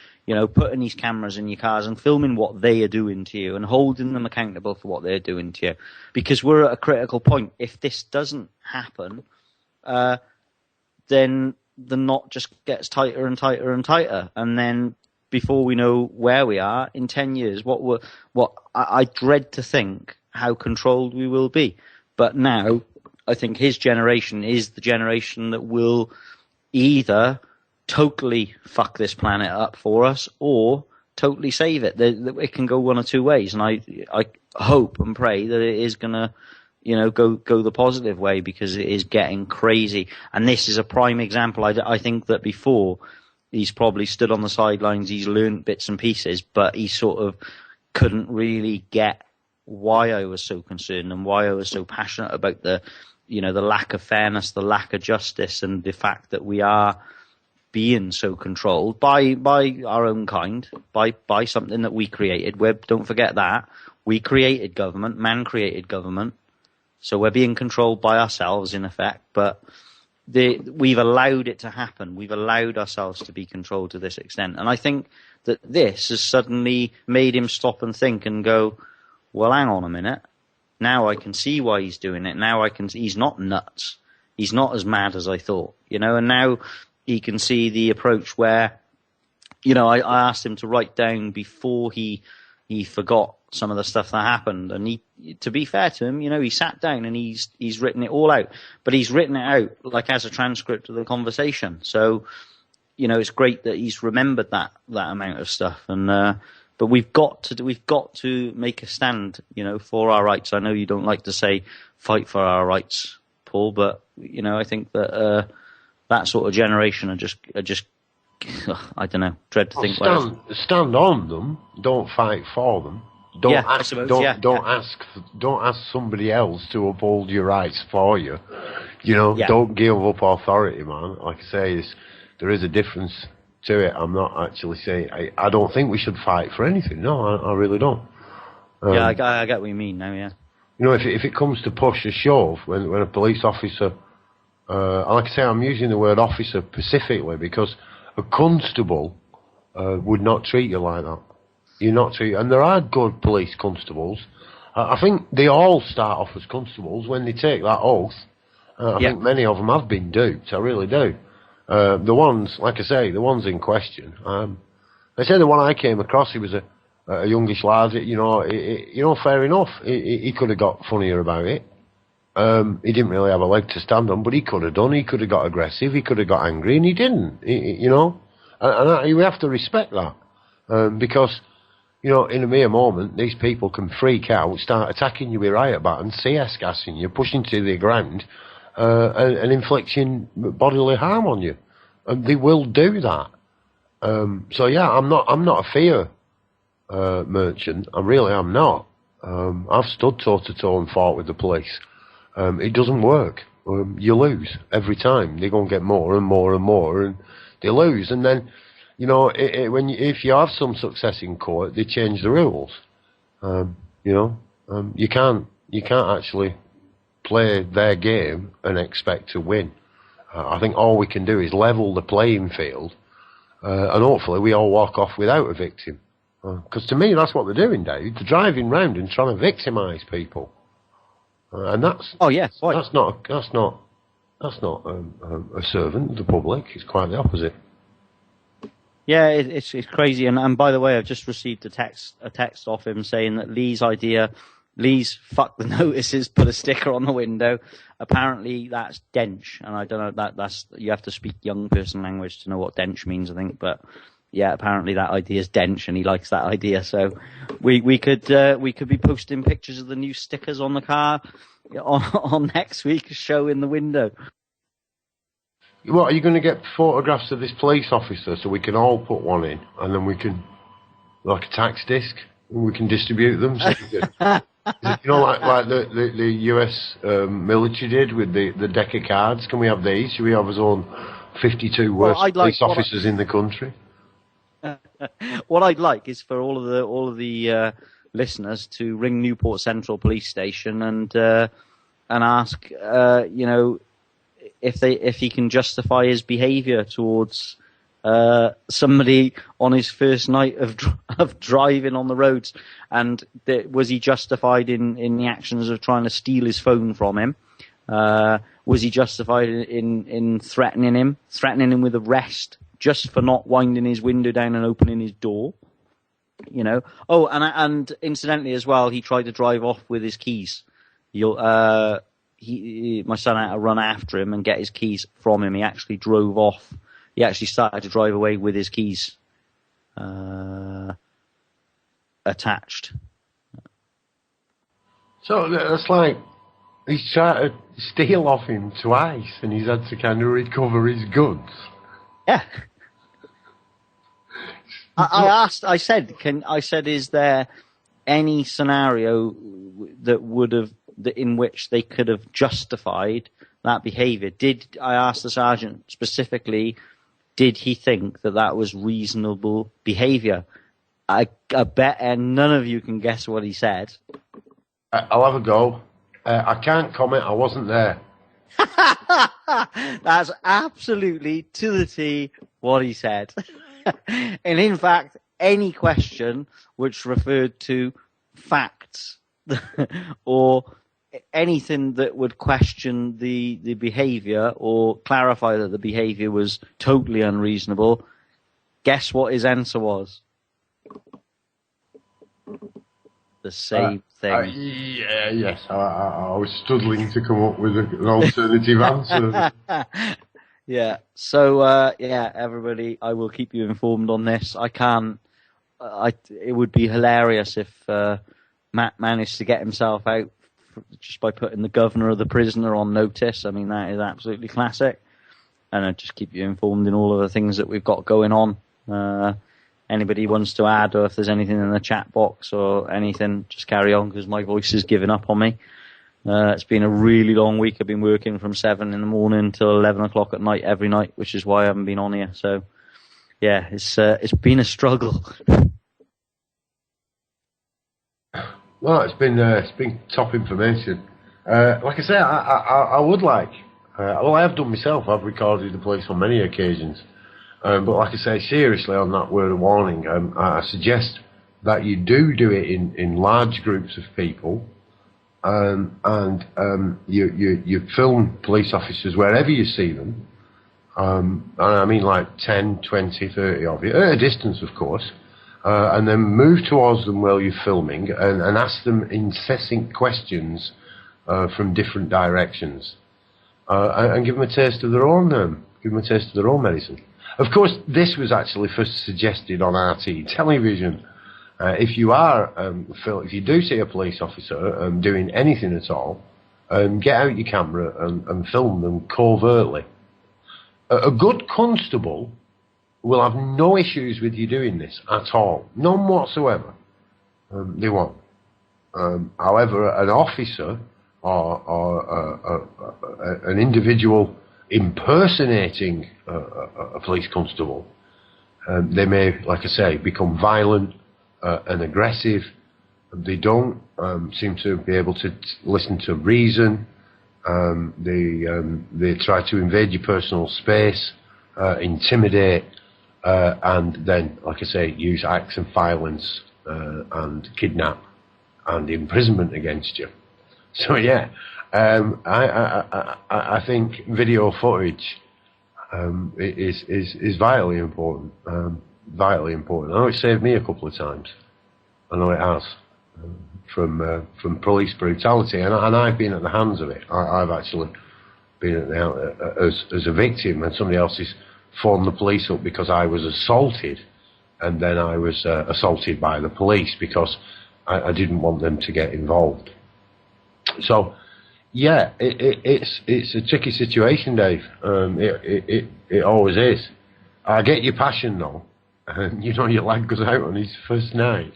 putting these cameras in your cars and filming what they are doing to you and holding them accountable for what they're doing to you, because we're at a critical point. If this doesn't happen, then the knot just gets tighter and tighter and tighter, and then before we know where we are in 10 years, I dread to think how controlled we will be. But now I think his generation is the generation that will either totally fuck this planet up for us or totally save it. It can go one or two ways, and I hope and pray that it is going to, go the positive way, because it is getting crazy. And this is a prime example. I think that before he's probably stood on the sidelines, he's learned bits and pieces, but he sort of couldn't really get why I was so concerned and why I was so passionate about the lack of fairness, the lack of justice, and the fact that we are being so controlled by our own kind, by something that we created. Don't forget that. We created government, man created government, so we're being controlled by ourselves in effect, but we've allowed it to happen. We've allowed ourselves to be controlled to this extent. And I think that this has suddenly made him stop and think and go, well, hang on a minute. Now I can see why he's doing it. Now he's not nuts. He's not as mad as I thought, and now he can see the approach where, I asked him to write down before he forgot some of the stuff that happened. And he, to be fair to him, he sat down and he's written it all out, but he's written it out like as a transcript of the conversation. So, it's great that he's remembered that amount of stuff. And, but we've got to make a stand, for our rights. I know you don't like to say fight for our rights, Paul, but I think that that sort of generation are just I don't know, dread to think. Stand on them. Don't fight for them. Don't ask somebody else to uphold your rights for you. Don't give up authority, man. Like I say, there is a difference to it. I'm not actually saying I don't think we should fight for anything. No, I really don't. I get what you mean now. Yeah. If it comes to push a shove, when a police officer, like I say, I'm using the word officer specifically because a constable would not treat you like that. You're not treated, and there are good police constables. I think they all start off as constables when they take that oath. I think many of them have been duped. I really do. The ones, like I say, the ones in question. They say the one I came across, he was a youngish lad. Fair enough. He could have got funnier about it. He didn't really have a leg to stand on, but he could have done. He could have got aggressive. He could have got angry, and he didn't. And we have to respect that because in a mere moment, these people can freak out, start attacking you with riot batons, CS gassing you, pushing to the ground, and inflicting bodily harm on you. And they will do that. So yeah, I'm not a fear merchant. I really am not. I've stood toe to toe and fought with the police. It doesn't work. You lose every time. They're going to get more and more and more, and they lose. And then, if you have some success in court, they change the rules. You can't actually play their game and expect to win. I think all we can do is level the playing field, and hopefully we all walk off without a victim. Because to me, that's what they're doing, Dave. They're driving round and trying to victimise people. And that's that's not a servant of the public. It's quite the opposite. Yeah, it's crazy. And by the way, I've just received a text off him saying that Lee's fuck the notices, put a sticker on the window. Apparently that's dench, and I don't know that's you have to speak young person language to know what dench means, I think. But yeah, apparently that idea is dench, and he likes that idea. So we could be posting pictures of the new stickers on the car on next week's show in the window. What, are you going to get photographs of this police officer so we can all put one in, and then we can, like a tax disc, and we can distribute them? So like the US military did with the deck of cards. Can we have these? Should we have our own 52 worst police officers in the country? What I'd like is for all of the listeners to ring Newport Central Police Station and ask, if he can justify his behaviour towards somebody on his first night of driving on the roads, and was he justified in the actions of trying to steal his phone from him? Was he justified in threatening him with arrest just for not winding his window down and opening his door? Oh, and incidentally as well, he tried to drive off with his keys. My son had to run after him and get his keys from him. He actually drove off. He actually started to drive away with his keys attached. So that's like he's tried to steal off him twice, and he's had to kind of recover his goods. Yeah. I said, is there any scenario in which they could have justified that behaviour? I asked the sergeant specifically, did he think that was reasonable behaviour? I bet none of you can guess what he said. I'll have a go. I can't comment. I wasn't there. That's absolutely to the T what he said. And in fact, any question which referred to facts or anything that would question the behaviour or clarify that the behaviour was totally unreasonable, guess what his answer was? The same thing. Yes. I was struggling to come up with an alternative answer. Yeah. So, everybody, I will keep you informed on this. It would be hilarious if Matt managed to get himself out just by putting the governor of the prisoner on notice. I mean, that is absolutely classic. And I'll just keep you informed in all of the things that we've got going on. Anybody wants to add, or if there's anything in the chat box or anything, just carry on, because my voice has given up on me. It's been a really long week. I've been working from 7 in the morning till 11 o'clock at night every night, which is why I haven't been on here. So, yeah, it's been a struggle. Well, it's been top information. Like I say, I would like. I have done myself. I've recorded the police on many occasions. But like I say, seriously, on that word of warning, I suggest that you do it in large groups of people, and you film police officers wherever you see them, And I mean like 10, 20, 30 of you, at a distance, of course, and then move towards them while you're filming and ask them incessant questions from different directions, and give them a taste of their own medicine. Of course, this was actually first suggested on RT television. If you do see a police officer doing anything at all, get out your camera and film them covertly. A good constable will have no issues with you doing this at all. None whatsoever. They won't. However, an officer or an individual impersonating a police constable, they may, like I say, become violent and aggressive. They don't seem to be able to listen to reason. They try to invade your personal space, intimidate, and then, like I say, use acts of violence and kidnap and imprisonment against you. So yeah, I think video footage is vitally important. Vitally important. I know it saved me a couple of times. I know it has. From police brutality, and I've been at the hands of it. I've actually been as a victim, and somebody else has phoned the police up because I was assaulted, and then I was assaulted by the police because I didn't want them to get involved. So, yeah, it's a tricky situation, Dave. It always is. I get your passion though, and your lad goes out on his first night.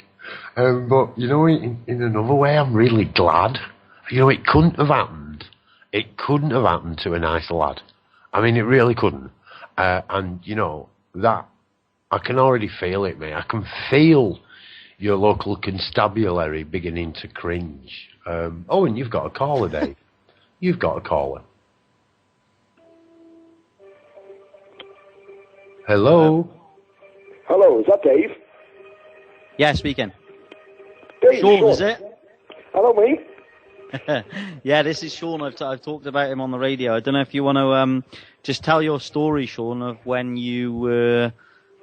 But, in another way, I'm really glad. It couldn't have happened. It couldn't have happened to a nice lad. I mean, it really couldn't. And, that, I can already feel it, mate. I can feel your local constabulary beginning to cringe. Oh, and you've got a caller, Dave. You've got a caller. Hello? Hello, is that Dave? Yeah, speaking. Dave, Sean, is it? Hello, me. Yeah, this is Sean. I've talked about him on the radio. I don't know if you want to just tell your story, Sean, of when you were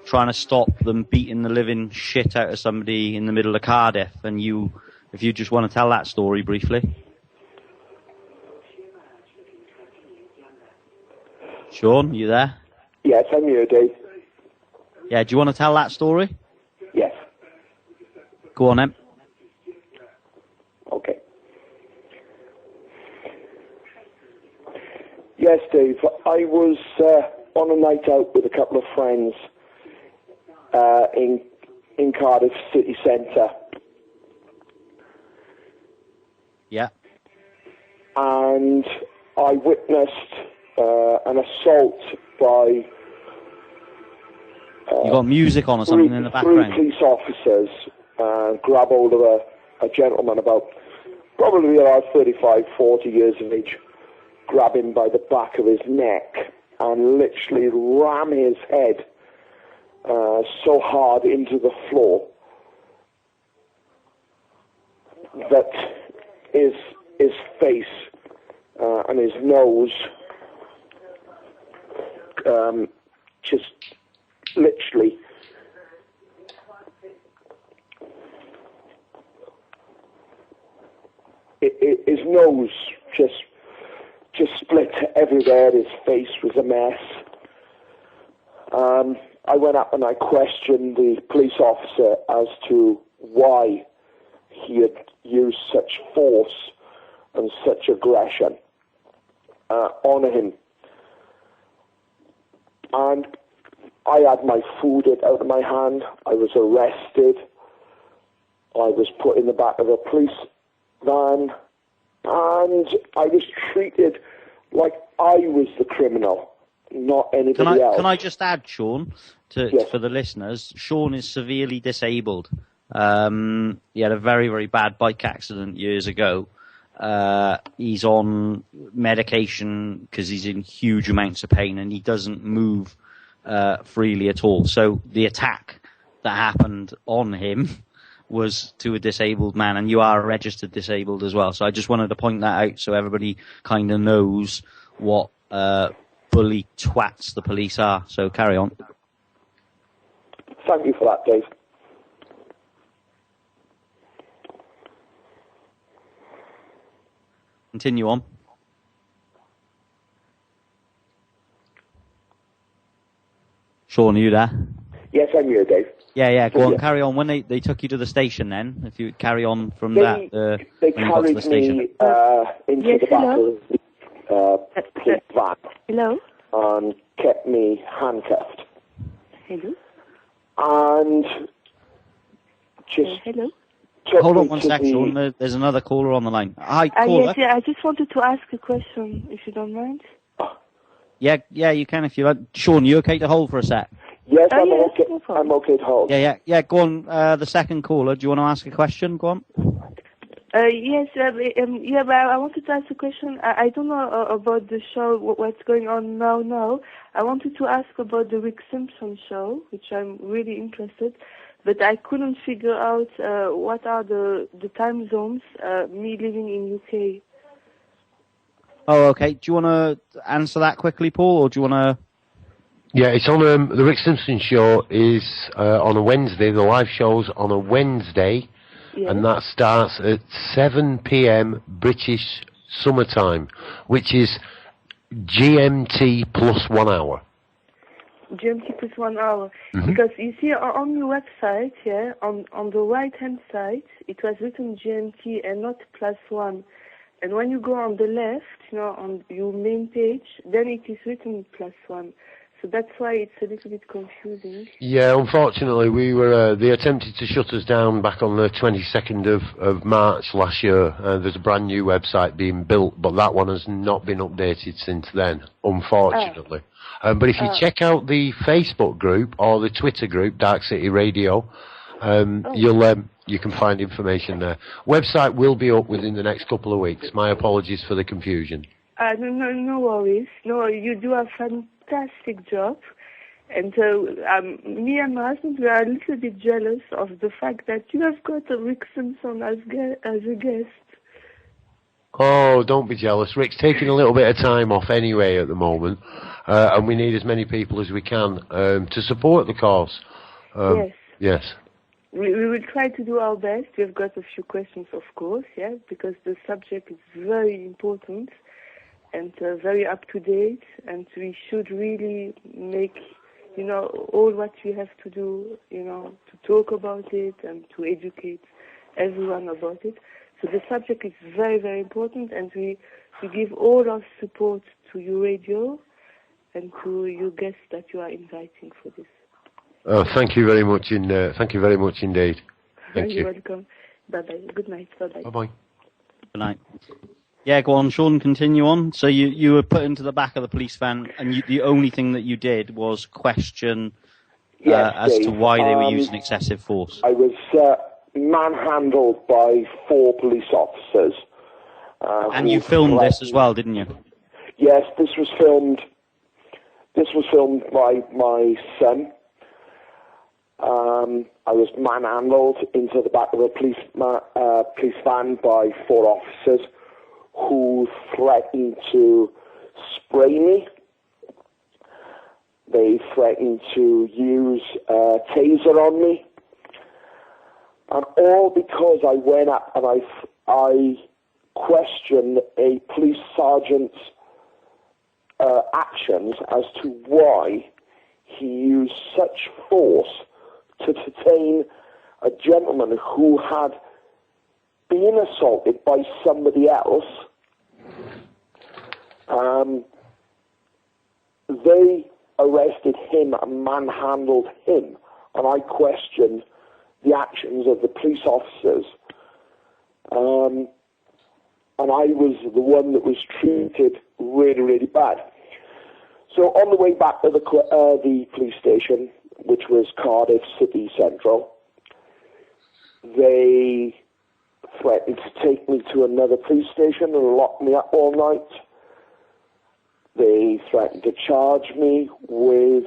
trying to stop them beating the living shit out of somebody in the middle of Cardiff, and if you just want to tell that story briefly. Sean, you there? Yes, I'm here, Dave. Yeah, do you want to tell that story? Yes. Go on, then. Okay. Yes, Dave. I was on a night out with a couple of friends in Cardiff city centre. Yeah. And I witnessed an assault by... you got music on or something in the background? Three police officers grab hold of a gentleman about probably about 35, 40 years of age, grab him by the back of his neck and literally ram his head so hard into the floor that his face and his nose just literally his nose just split everywhere. His face was a mess. I went up and I questioned the police officer as to why he had used such force and such aggression on him. And I had my food out of my hand. I was arrested. I was put in the back of a police van, and I was treated like I was the criminal, not anybody else. Can I just add, Sean, Yes. for the listeners, Sean is severely disabled. He had a very, very bad bike accident years ago. He's on medication because he's in huge amounts of pain, and he doesn't move freely at all. So the attack that happened on him was to a disabled man, and you are registered disabled as well. So I just wanted to point that out so everybody kind of knows what bully twats the police are. So carry on. Thank you for that, Dave. Continue on. Sean, are you there? Yes, I'm here, Dave. Yeah, go on, Yeah. carry on. When they took you to the station then, if you carry on from They when you got to the carried station. me into the back of the police van Hello? and kept me handcuffed. Hello? And just Hello? took Hold on me one to sec, the- Sean. There's another caller on the line. Hi, caller. Yes, I just wanted to ask a question, if you don't mind. Yeah, you can if you like. Sean, you okay to hold for a sec? Yes, Oh, I'm yes, okay. no problem. I'm okay to hold. Yeah. Go on. The second caller. Do you want to ask a question? Go on. Yes, but I wanted to ask a question. I don't know about the show, what's going on now. I wanted to ask about the Rick Simpson show, which I'm really interested, but I couldn't figure out what are the time zones, me living in UK. Oh, okay. Do you want to answer that quickly, Paul, or do you want to... Yeah, it's on the Rick Simpson show is on a Wednesday. The live show's on a Wednesday, Yes. and that starts at 7 p.m. British summertime, which is GMT plus 1 hour. GMT plus 1 hour. Mm-hmm. Because you see on your website, on the right-hand side, it was written GMT and not plus 1. And when you go on the left, on your main page, then it is written plus 1. So that's why it's a little bit confusing. Yeah, unfortunately, they attempted to shut us down back on the 22nd of March last year. There's a brand new website being built, but that one has not been updated since then, unfortunately. But if you check out the Facebook group or the Twitter group, Darkcity Radio, you can find information there. Website will be up within the next couple of weeks. My apologies for the confusion. No worries. No, you do a fantastic job. And me and my husband, we are a little bit jealous of the fact that you have got a Rick Simpson as a guest. Oh, don't be jealous. Rick's taking a little bit of time off anyway at the moment, and we need as many people as we can to support the cause. Yes. Yes. We will try to do our best. We've got a few questions, of course, because the subject is very important and very up to date, and we should really make, all what we have to do, to talk about it and to educate everyone about it. So the subject is very, very important, and we give all our support to your radio and to your guests that you are inviting for this. Oh, thank you very much. Thank you very much indeed. Thank you. You're welcome. Bye-bye. Good night. Bye-bye. Bye-bye. Good night. Yeah, go on, Sean, continue on. So you were put into the back of the police van, and the only thing that you did was question as Dave, to why they were using excessive force. I was manhandled by 4 police officers. And you filmed this as well, didn't you? Yes, this was filmed by my son. I was manhandled into the back of a police van by 4 officers who threatened to spray me. They threatened to use a taser on me. And all because I went up and I questioned a police sergeant's actions as to why he used such force to detain a gentleman who had been assaulted by somebody else. They arrested him and manhandled him, and I questioned the actions of the police officers. And I was the one that was treated really, really bad. So on the way back to the police station, which was Cardiff City Central, they threatened to take me to another police station and lock me up all night. They threatened to charge me with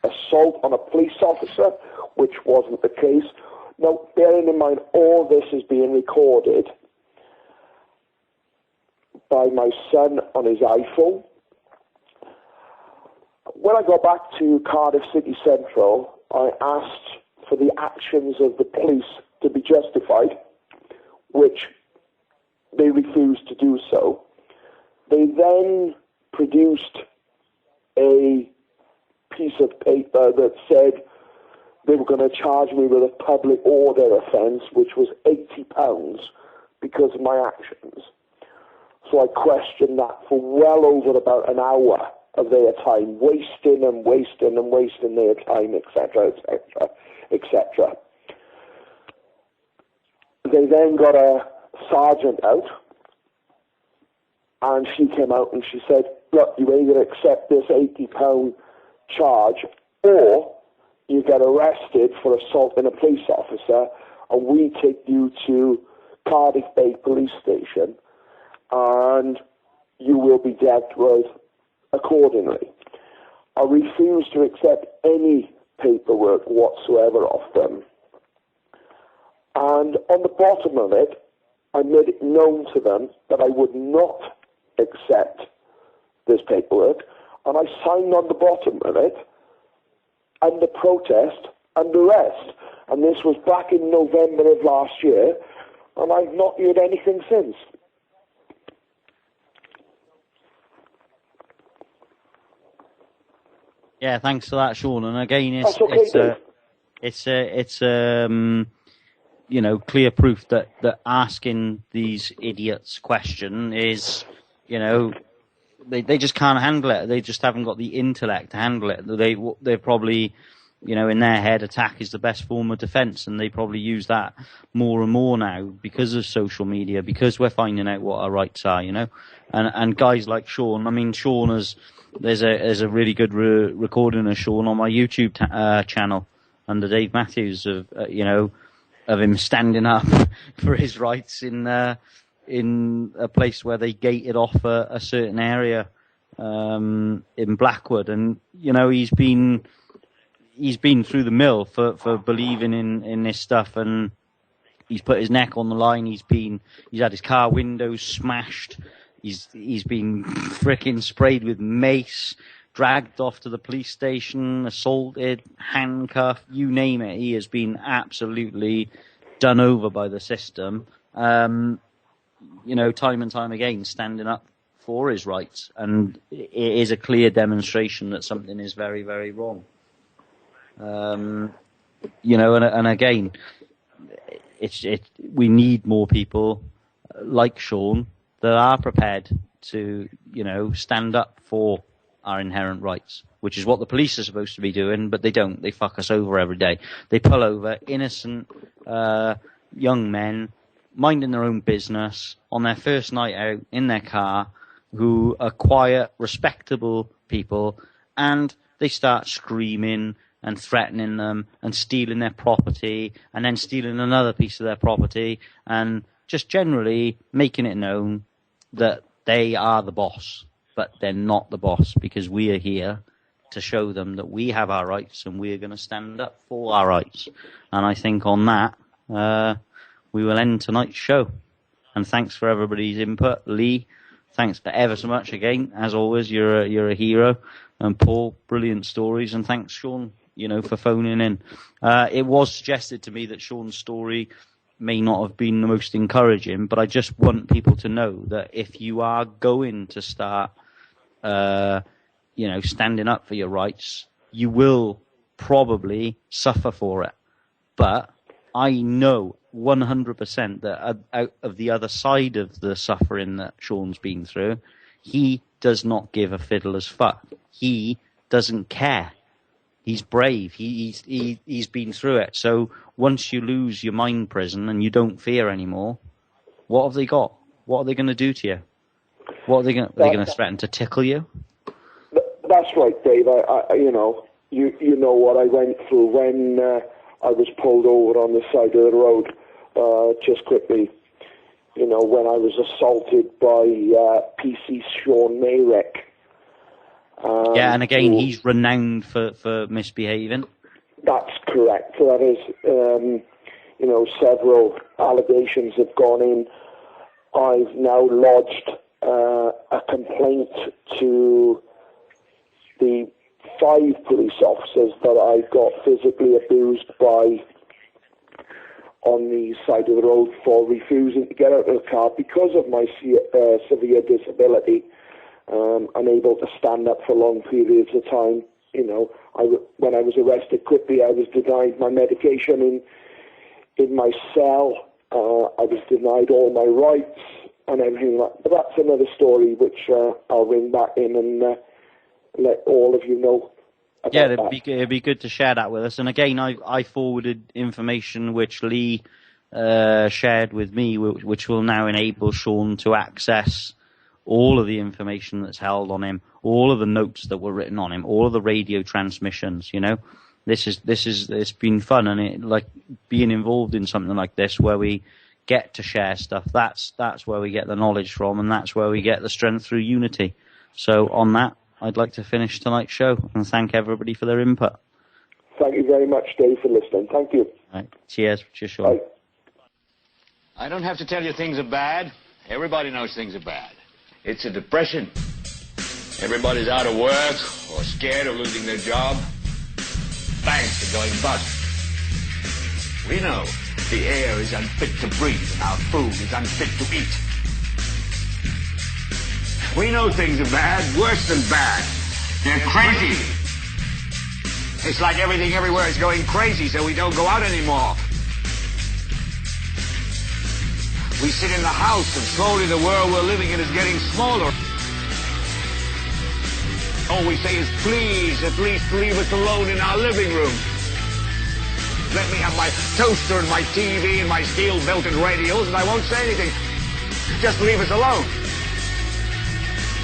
assault on a police officer, which wasn't the case. Now, bearing in mind, all this is being recorded by my son on his iPhone. when I got back to Cardiff City Central, I asked for the actions of the police to be justified, which they refused to do so. They then produced a piece of paper that said they were going to charge me with a public order offence, which was £80 because of my actions. So I questioned that for well over about an hour of their time, wasting their time, etc., etc., etc. They then got a sergeant out, and she came out and she said, look, you either accept this £80 charge or you get arrested for assaulting a police officer, and we take you to Cardiff Bay Police Station and you will be dealt with accordingly. I refused to accept any paperwork whatsoever off them. And on the bottom of it, I made it known to them that I would not accept this paperwork, and I signed on the bottom of it under protest and arrest. And this was back in November of last year, and I've not heard anything since. Yeah, thanks for that, Sean. And again, it's you know, clear proof that asking these idiots question is, you know, they just can't handle it. They just haven't got the intellect to handle it. They're probably, you know, in their head, attack is the best form of defense, and they probably use that more and more now because of social media, because we're finding out what our rights are, you know. And guys like Sean, I mean, Sean there's a really good recording of Sean on my YouTube channel under Dave Matthews of you know, of him standing up for his rights in a place where they gated off a certain area in Blackwood, and you know, he's been through the mill for believing in this stuff, and he's put his neck on the line. He's had his car windows smashed. He's been frickin' sprayed with mace, dragged off to the police station, assaulted, handcuffed, you name it. He has been absolutely done over by the system. You know, time and time again, standing up for his rights. And it is a clear demonstration that something is very, very wrong. You know, and again, we need more people like Sean that are prepared to, you know, stand up for our inherent rights, which is what the police are supposed to be doing, but they don't. They fuck us over every day. They pull over innocent young men minding their own business on their first night out in their car, who are quiet, respectable people, and they start screaming and threatening them and stealing their property and then stealing another piece of their property and just generally making it known that they are the boss, but they're not the boss, because we are here to show them that we have our rights and we are going to stand up for our rights. And I think on that, we will end tonight's show. And thanks for everybody's input. Lee, thanks for ever so much again. As always, you're a hero. And Paul, brilliant stories. And thanks, Sean, you know, for phoning in. It was suggested to me that Sean's story may not have been the most encouraging, but I just want people to know that if you are going to start, you know, standing up for your rights, you will probably suffer for it. But I know 100% that out of the other side of the suffering that Sean's been through, he does not give a fiddler's fuck. He doesn't care. He's brave. He's been through it. So once you lose your mind prison and you don't fear anymore, what have they got? What are they going to do to you? What are they going? Are they going to threaten to tickle you? That's right, Dave. You know, you know what I went through when I was pulled over on the side of the road. Just quickly, you know, when I was assaulted by PC Sean Mayrick. Yeah, and again, he's renowned for misbehaving. That's correct. So that is, you know, several allegations have gone in. I've now lodged a complaint to the 5 police officers that I got physically abused by on the side of the road for refusing to get out of the car because of my severe disability, unable to stand up for long periods of time. You know, when I was arrested quickly, I was denied my medication in my cell. I was denied all my rights and everything like that. But that's another story which I'll ring back in and let all of you know about. Yeah, it'd be good to share that with us. And again, I forwarded information which Lee shared with me, which will now enable Sean to access all of the information that's held on him, all of the notes that were written on him, all of the radio transmissions. You know, it's been fun, and it, like being involved in something like this where we get to share stuff. That's where we get the knowledge from, and that's where we get the strength through unity. So on that, I'd like to finish tonight's show and thank everybody for their input. Thank you very much, Dave, for listening. Thank you. All right. Cheers, Sean. Bye. I don't have to tell you things are bad. Everybody knows things are bad. It's a depression. Everybody's out of work or scared of losing their job. Banks are going bust. We know the air is unfit to breathe and our food is unfit to eat. We know things are bad, worse than bad. They're crazy. It's like everything everywhere is going crazy, so we don't go out anymore. We sit in the house, and slowly the world we're living in is getting smaller. All we say is, please, at least leave us alone in our living room. Let me have my toaster and my TV and my steel-belted radios, and I won't say anything. Just leave us alone.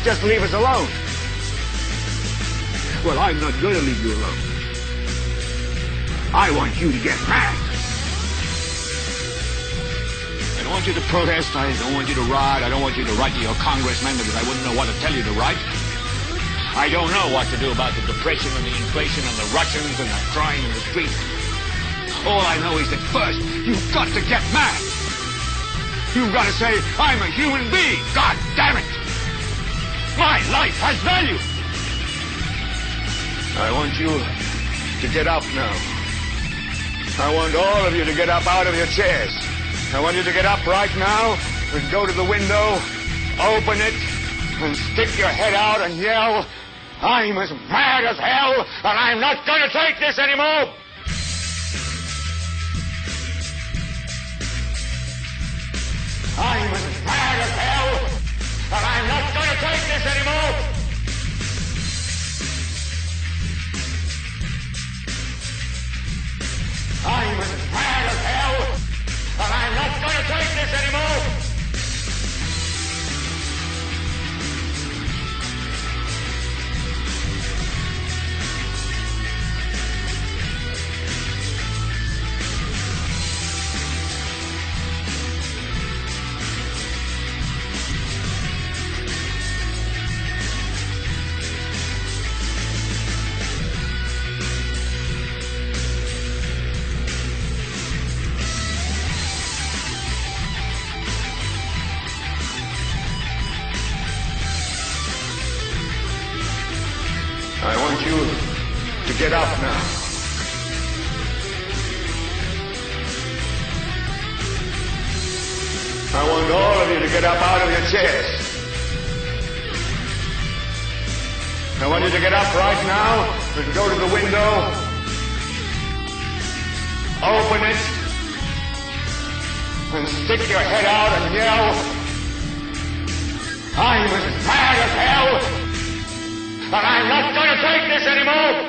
Just leave us alone. Well, I'm not going to leave you alone. I want you to get mad. I don't want you to protest. I don't want you to riot. I don't want you to write to your congressman because I wouldn't know what to tell you to write. I don't know what to do about the depression and the inflation and the Russians and the crying in the street. All I know is that first, you've got to get mad. You've got to say, I'm a human being. God damn it. My life has value. I want you to get up now. I want all of you to get up out of your chairs. I want you to get up right now and go to the window, open it, and stick your head out and yell, I'm as mad as hell, and I'm not going to take this anymore. I'm as mad as hell, and I'm not going to take this anymore. I'm as mad as hell, and I'm not going to take this anymore. I want you to get up now. I want all of you to get up out of your chairs. I want you to get up right now and go to the window, open it, and stick your head out and yell, I'm as mad as hell, and I'm not going to take this anymore.